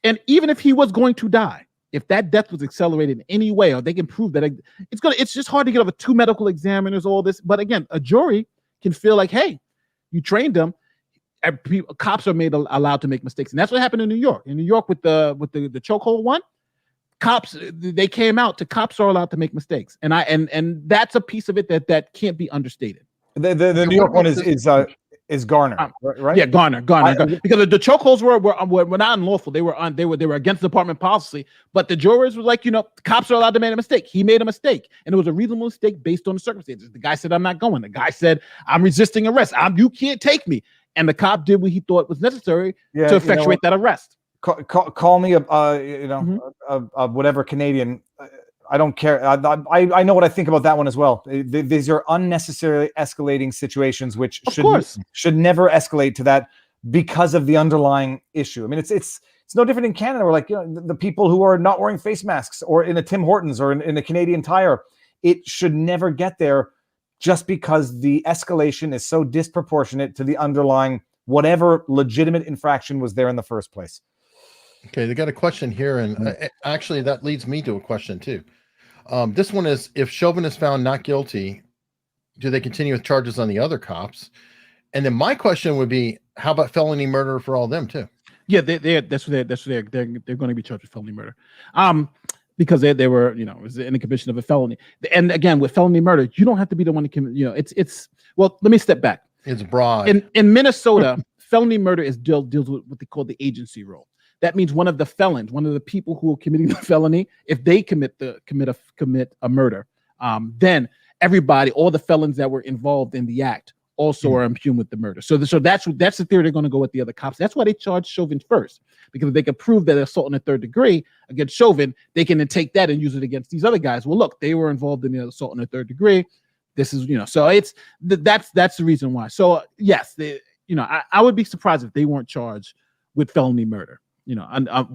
and even if he was going to die, if that death was accelerated in any way, or they can prove that it's just hard to get over 2 medical examiners, all this. But again, a jury can feel like, hey, you trained them. Cops are allowed to make mistakes, and that's what happened in New York. In New York, with the chokehold one, cops, they came out to cops are allowed to make mistakes, and that's a piece of it that can't be understated. The New York one is Garner, right? Yeah, Garner. Because the chokeholds were not unlawful. They were against department policy. But the jurors were like, cops are allowed to make a mistake. He made a mistake, and it was a reasonable mistake based on the circumstances. The guy said, "I'm not going." The guy said, "I'm resisting arrest. You can't take me." And the cop did what he thought was necessary to effectuate that arrest. Call me a whatever Canadian. I don't care. I know what I think about that one as well. These are unnecessarily escalating situations, which should never escalate to that because of the underlying issue. I mean, it's no different in Canada. We're like, the people who are not wearing face masks, or in a Tim Hortons, or in a Canadian Tire. It should never get there, just because the escalation is so disproportionate to the underlying whatever legitimate infraction was there in the first place. Okay, they got a question here, and actually that leads me to a question too. This one is, if Chauvin is found not guilty, do they continue with charges on the other cops? And then my question would be, how about felony murder for all of them too? Yeah, they're going to be charged with felony murder, because they were, it was in the commission of a felony. And again, with felony murder, you don't have to be the one to commit. It's well. Let me step back. It's broad. In Minnesota, felony murder deals with what they call the agency role. That means one of the felons, one of the people who are committing the felony, if they commit a murder, then everybody, all the felons that were involved in the act, also are impugned with the murder. So that's the theory they're going to go with the other cops. That's why they charged Chauvin first, because if they can prove that assault in the third degree against Chauvin, they can then take that and use it against these other guys. Well, look, they were involved in the assault in the third degree. This is, so it's that's the reason why. So yes, I would be surprised if they weren't charged with felony murder,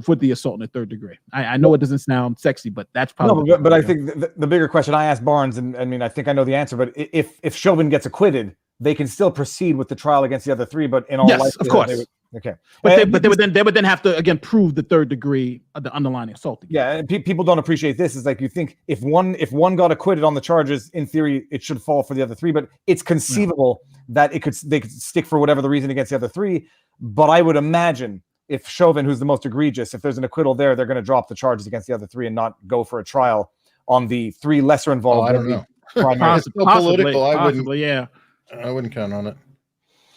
for the assault in the third degree. I know it doesn't sound sexy, but that's probably. No, but I think the bigger question I asked Barnes, and I mean, I think I know the answer, but if Chauvin gets acquitted, they can still proceed with the trial against the other three, but in all likelihood, of course. Okay, but they would then have to again prove the third degree of the underlying assault again. Yeah, and people don't appreciate this. Is like, you think if one got acquitted on the charges, in theory it should fall for the other three, but it's conceivable that they could stick for whatever the reason against the other three. But I would imagine if Chauvin, who's the most egregious, if there's an acquittal there, they're going to drop the charges against the other three and not go for a trial on the three lesser involved. I don't know. It's so political. I wouldn't count on it.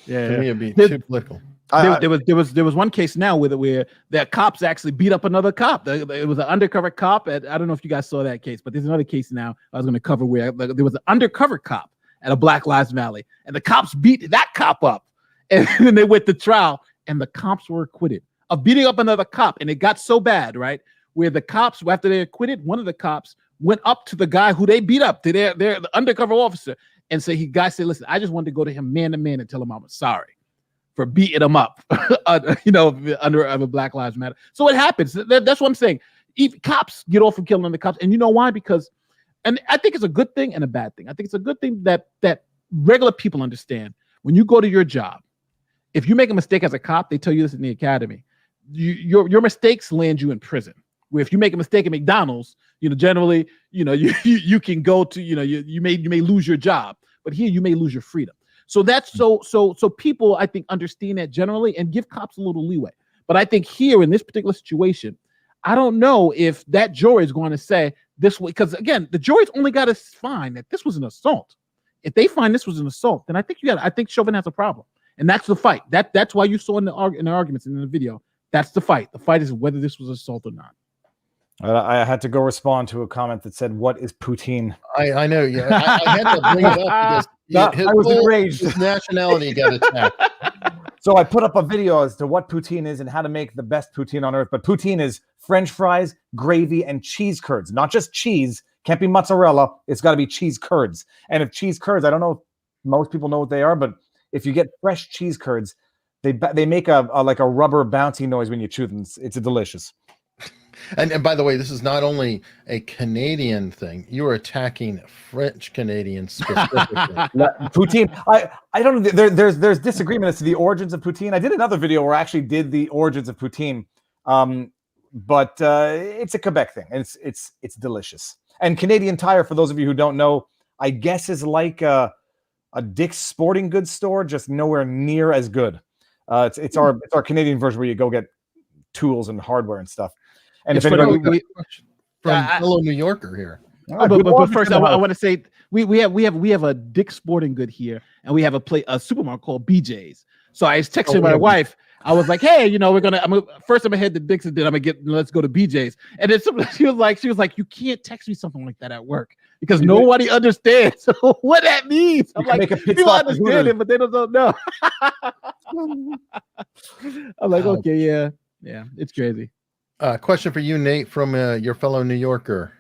Yeah, to me it'd be too political. There was one case now where the cops actually beat up another cop. It was an undercover cop I don't know if you guys saw that case, but there's another case now I was going to cover where there was an undercover cop at a Black Lives Rally, and the cops beat that cop up, and then they went to trial, and the cops were acquitted of beating up another cop, and it got so bad, right, where the cops, after they acquitted, one of the cops went up to the guy who they beat up, to the undercover officer, and guy said, "Listen, I just wanted to go to him man to man and tell him I was sorry for beating him up, under a Black Lives Matter." So it happens. That's what I'm saying. Even cops get off from killing other cops, and you know why? Because, and I think it's a good thing and a bad thing. I think it's a good thing that regular people understand. When you go to your job, if you make a mistake as a cop, they tell you this in the academy. Your mistakes land you in prison. Where if you make a mistake at McDonald's, generally, you can go to, you may lose your job, but here you may lose your freedom. So that's so people, I think, understand that generally and give cops a little leeway. But I think here in this particular situation, I don't know if that jury is going to say this way, because again, the jury's only got to find that this was an assault. If they find this was an assault, then I think Chauvin has a problem, and that's the fight. That's why you saw in the arguments in the video. That's the fight. The fight is whether this was assault or not. I had to go respond to a comment that said, "What is Poutine?" I know. Yeah, I had to bring it up because I was enraged. His nationality got attacked. So I put up a video as to what poutine is and how to make the best poutine on earth. But poutine is French fries, gravy, and cheese curds. Not just cheese. Can't be mozzarella. It's got to be cheese curds. And if cheese curds, I don't know if most people know what they are, but if you get fresh cheese curds, they make a rubber bouncy noise when you chew them. It's delicious. And by the way, this is not only a Canadian thing. You are attacking French Canadians specifically. Poutine. I don't know. There's disagreement as to the origins of poutine. I did another video where I actually did the origins of poutine, but it's a Quebec thing. And it's delicious. And Canadian Tire, for those of you who don't know, I guess is like a Dick's Sporting Goods store, just nowhere near as good. It's our Canadian version where you go get tools and hardware and stuff. And if anybody from fellow New Yorker here. But first, I want to say we have a Dick's Sporting Good here, and we have a supermarket called BJ's. So I was texting my wife. I was like, "Hey, I'm gonna head to Dick's, and then let's go to BJ's." And then she was like, "You can't text me something like that at work because nobody understands what that means." I'm like, people understand it, but they don't know. I'm like, okay, yeah, it's crazy. Question for you, Nate, from your fellow New Yorker,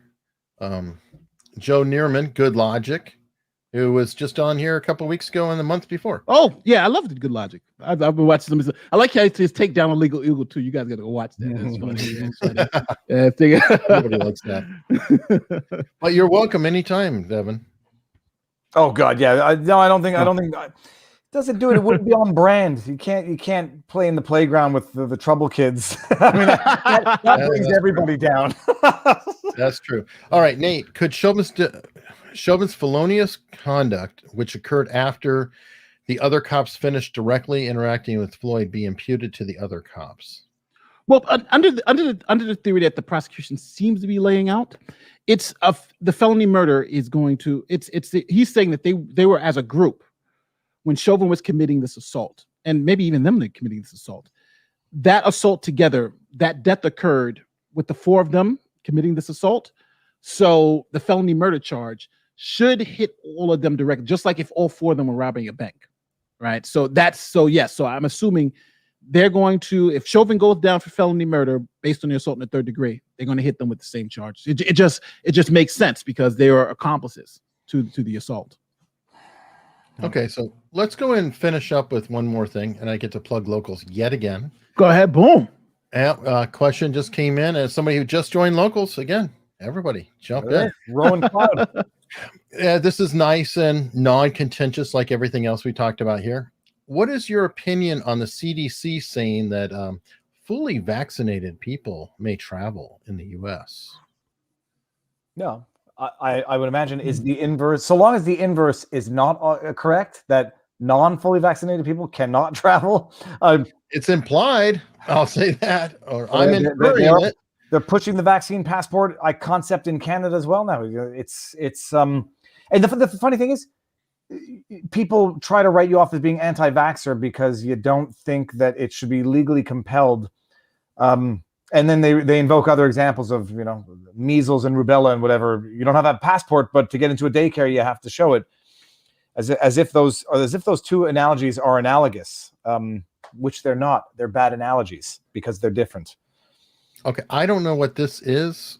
Joe Neerman, Good Logic, who was just on here a couple of weeks ago and the month before. Oh, yeah, I love the Good Logic. I've been watching them. I like how his take down Illegal Eagle too. You guys got to go watch that. It's funny. Nobody likes that. But you're welcome anytime, Devin. Oh God, yeah. I don't think. Doesn't do it. It wouldn't be on brand. You can't play in the playground with the trouble kids. I mean, that brings everybody down. That's true. All right, Nate. Could Chauvin's felonious conduct, which occurred after the other cops finished directly interacting with Floyd, be imputed to the other cops? Well, under the theory that the prosecution seems to be laying out, it's the felony murder is going to. He's saying that they were as a group when Chauvin was committing this assault, and maybe even them committing this assault. That assault together, that death occurred with the four of them committing this assault. So the felony murder charge should hit all of them directly, just like if all four of them were robbing a bank, right? So So I'm assuming they're going to, if Chauvin goes down for felony murder based on the assault in the third degree, they're going to hit them with the same charge. It just makes sense because they are accomplices to the assault. Okay, so let's go and finish up with one more thing, and I get to plug locals yet again. Go ahead. Boom. Question just came in as somebody who just joined locals. Again, everybody jump in. Rowan Cloud. Yeah, this is nice and non-contentious like everything else we talked about here. What is your opinion on the CDC saying that fully vaccinated people may travel in the U.S.? No, I would imagine is the inverse. So long as the inverse is not correct, that non-fully vaccinated people cannot travel. It's implied. I'll say that. Or I'm inferring it. They're pushing the vaccine passport concept in Canada as well now. It's and the funny thing is, people try to write you off as being anti-vaxxer because you don't think that it should be legally compelled. And then they invoke other examples of, measles and rubella and whatever. You don't have a passport, but to get into a daycare, you have to show it, as if those two analogies are analogous, which they're not. They're bad analogies because they're different. Okay, I don't know what this is.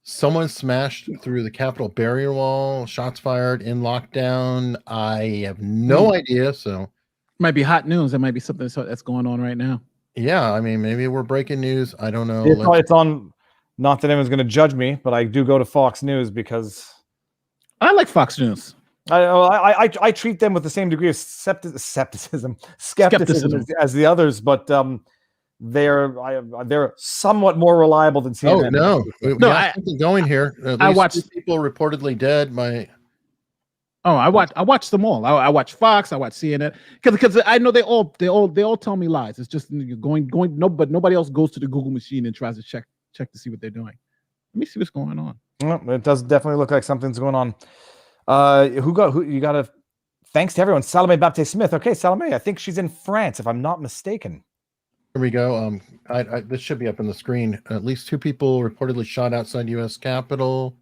Someone smashed through the Capitol barrier wall. Shots fired in lockdown. I have no idea. So might be hot news. That might be something that's going on right now. Yeah, I mean, maybe we're breaking news. I don't know. It's on. Not that anyone's going to judge me, but I do go to Fox News because I like Fox News. I treat them with the same degree of skepticism as the others, but they're somewhat more reliable than CNN. Oh no, we have something going here. I watched people reportedly dead. I watch them all. I watch Fox. I watch CNN because I know they all tell me lies. It's just going. No, but nobody else goes to the Google machine and tries to check to see what they're doing. Let me see what's going on. Well, it does definitely look like something's going on. Who you got to? Thanks to everyone. Salome Baptiste Smith. Okay, Salome. I think she's in France, if I'm not mistaken. Here we go. This should be up on the screen. At least 2 people reportedly shot outside U.S. Capitol.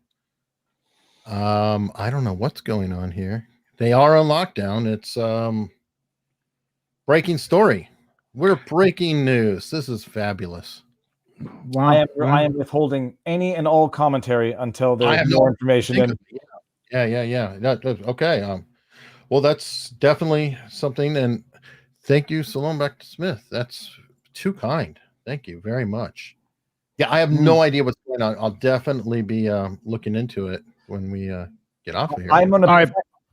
I don't know what's going on here. They are on lockdown. It's breaking story. We're breaking news. This is fabulous. Wow. I am withholding any and all commentary until there's more information. Yeah. Okay. Well, that's definitely something. And thank you, Salome Baptiste Smith. That's too kind. Thank you very much. Yeah, I have no idea what's going on. I'll definitely be looking into it when we get off of here.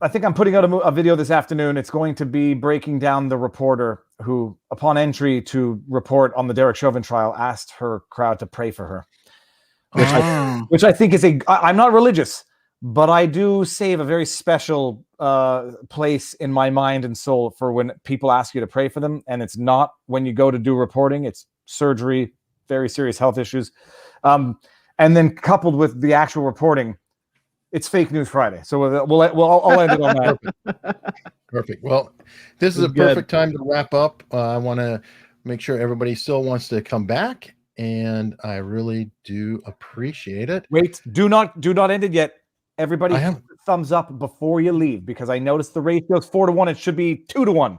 I think I'm putting out a video this afternoon. It's going to be breaking down the reporter who, upon entry to report on the Derek Chauvin trial, asked her crowd to pray for her, which I think is I'm not religious, but I do save a very special place in my mind and soul for when people ask you to pray for them. And it's not when you go to do reporting, it's surgery, very serious health issues. And then coupled with the actual reporting, it's Fake News Friday. So I'll end it on that. Perfect. Well, this is a perfect time to wrap up. I want to make sure everybody still wants to come back, and I really do appreciate it. Wait, do not end it yet. Everybody thumbs up before you leave, because I noticed the ratio is 4-1. It should be 2-1.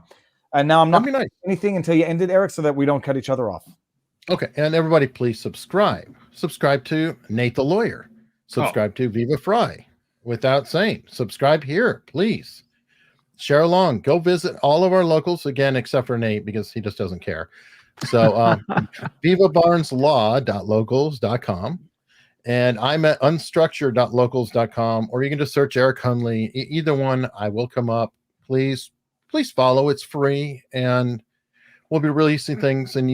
And now I'm not doing anything until you end it, Eric, so that we don't cut each other off. Okay. And everybody, please subscribe. Subscribe to Nate the Lawyer. Subscribe to Viva Frei. Without saying, subscribe here, please. Share along. Go visit all of our locals again, except for Nate, because he just doesn't care. So vivabarneslaw.locals.com. And I'm at unstructured.locals.com, or you can just search Eric Hunley. Either one, I will come up. Please follow. It's free, and we'll be releasing things, and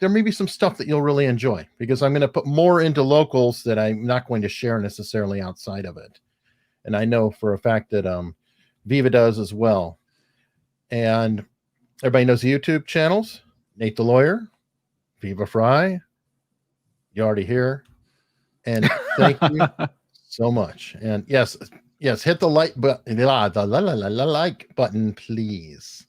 there may be some stuff that you'll really enjoy, because I'm going to put more into locals that I'm not going to share necessarily outside of it. And I know for a fact that Viva does as well. And everybody knows the YouTube channels, Nate the Lawyer, Viva Frei. You already hear. And thank you so much. And yes, hit the like button, please.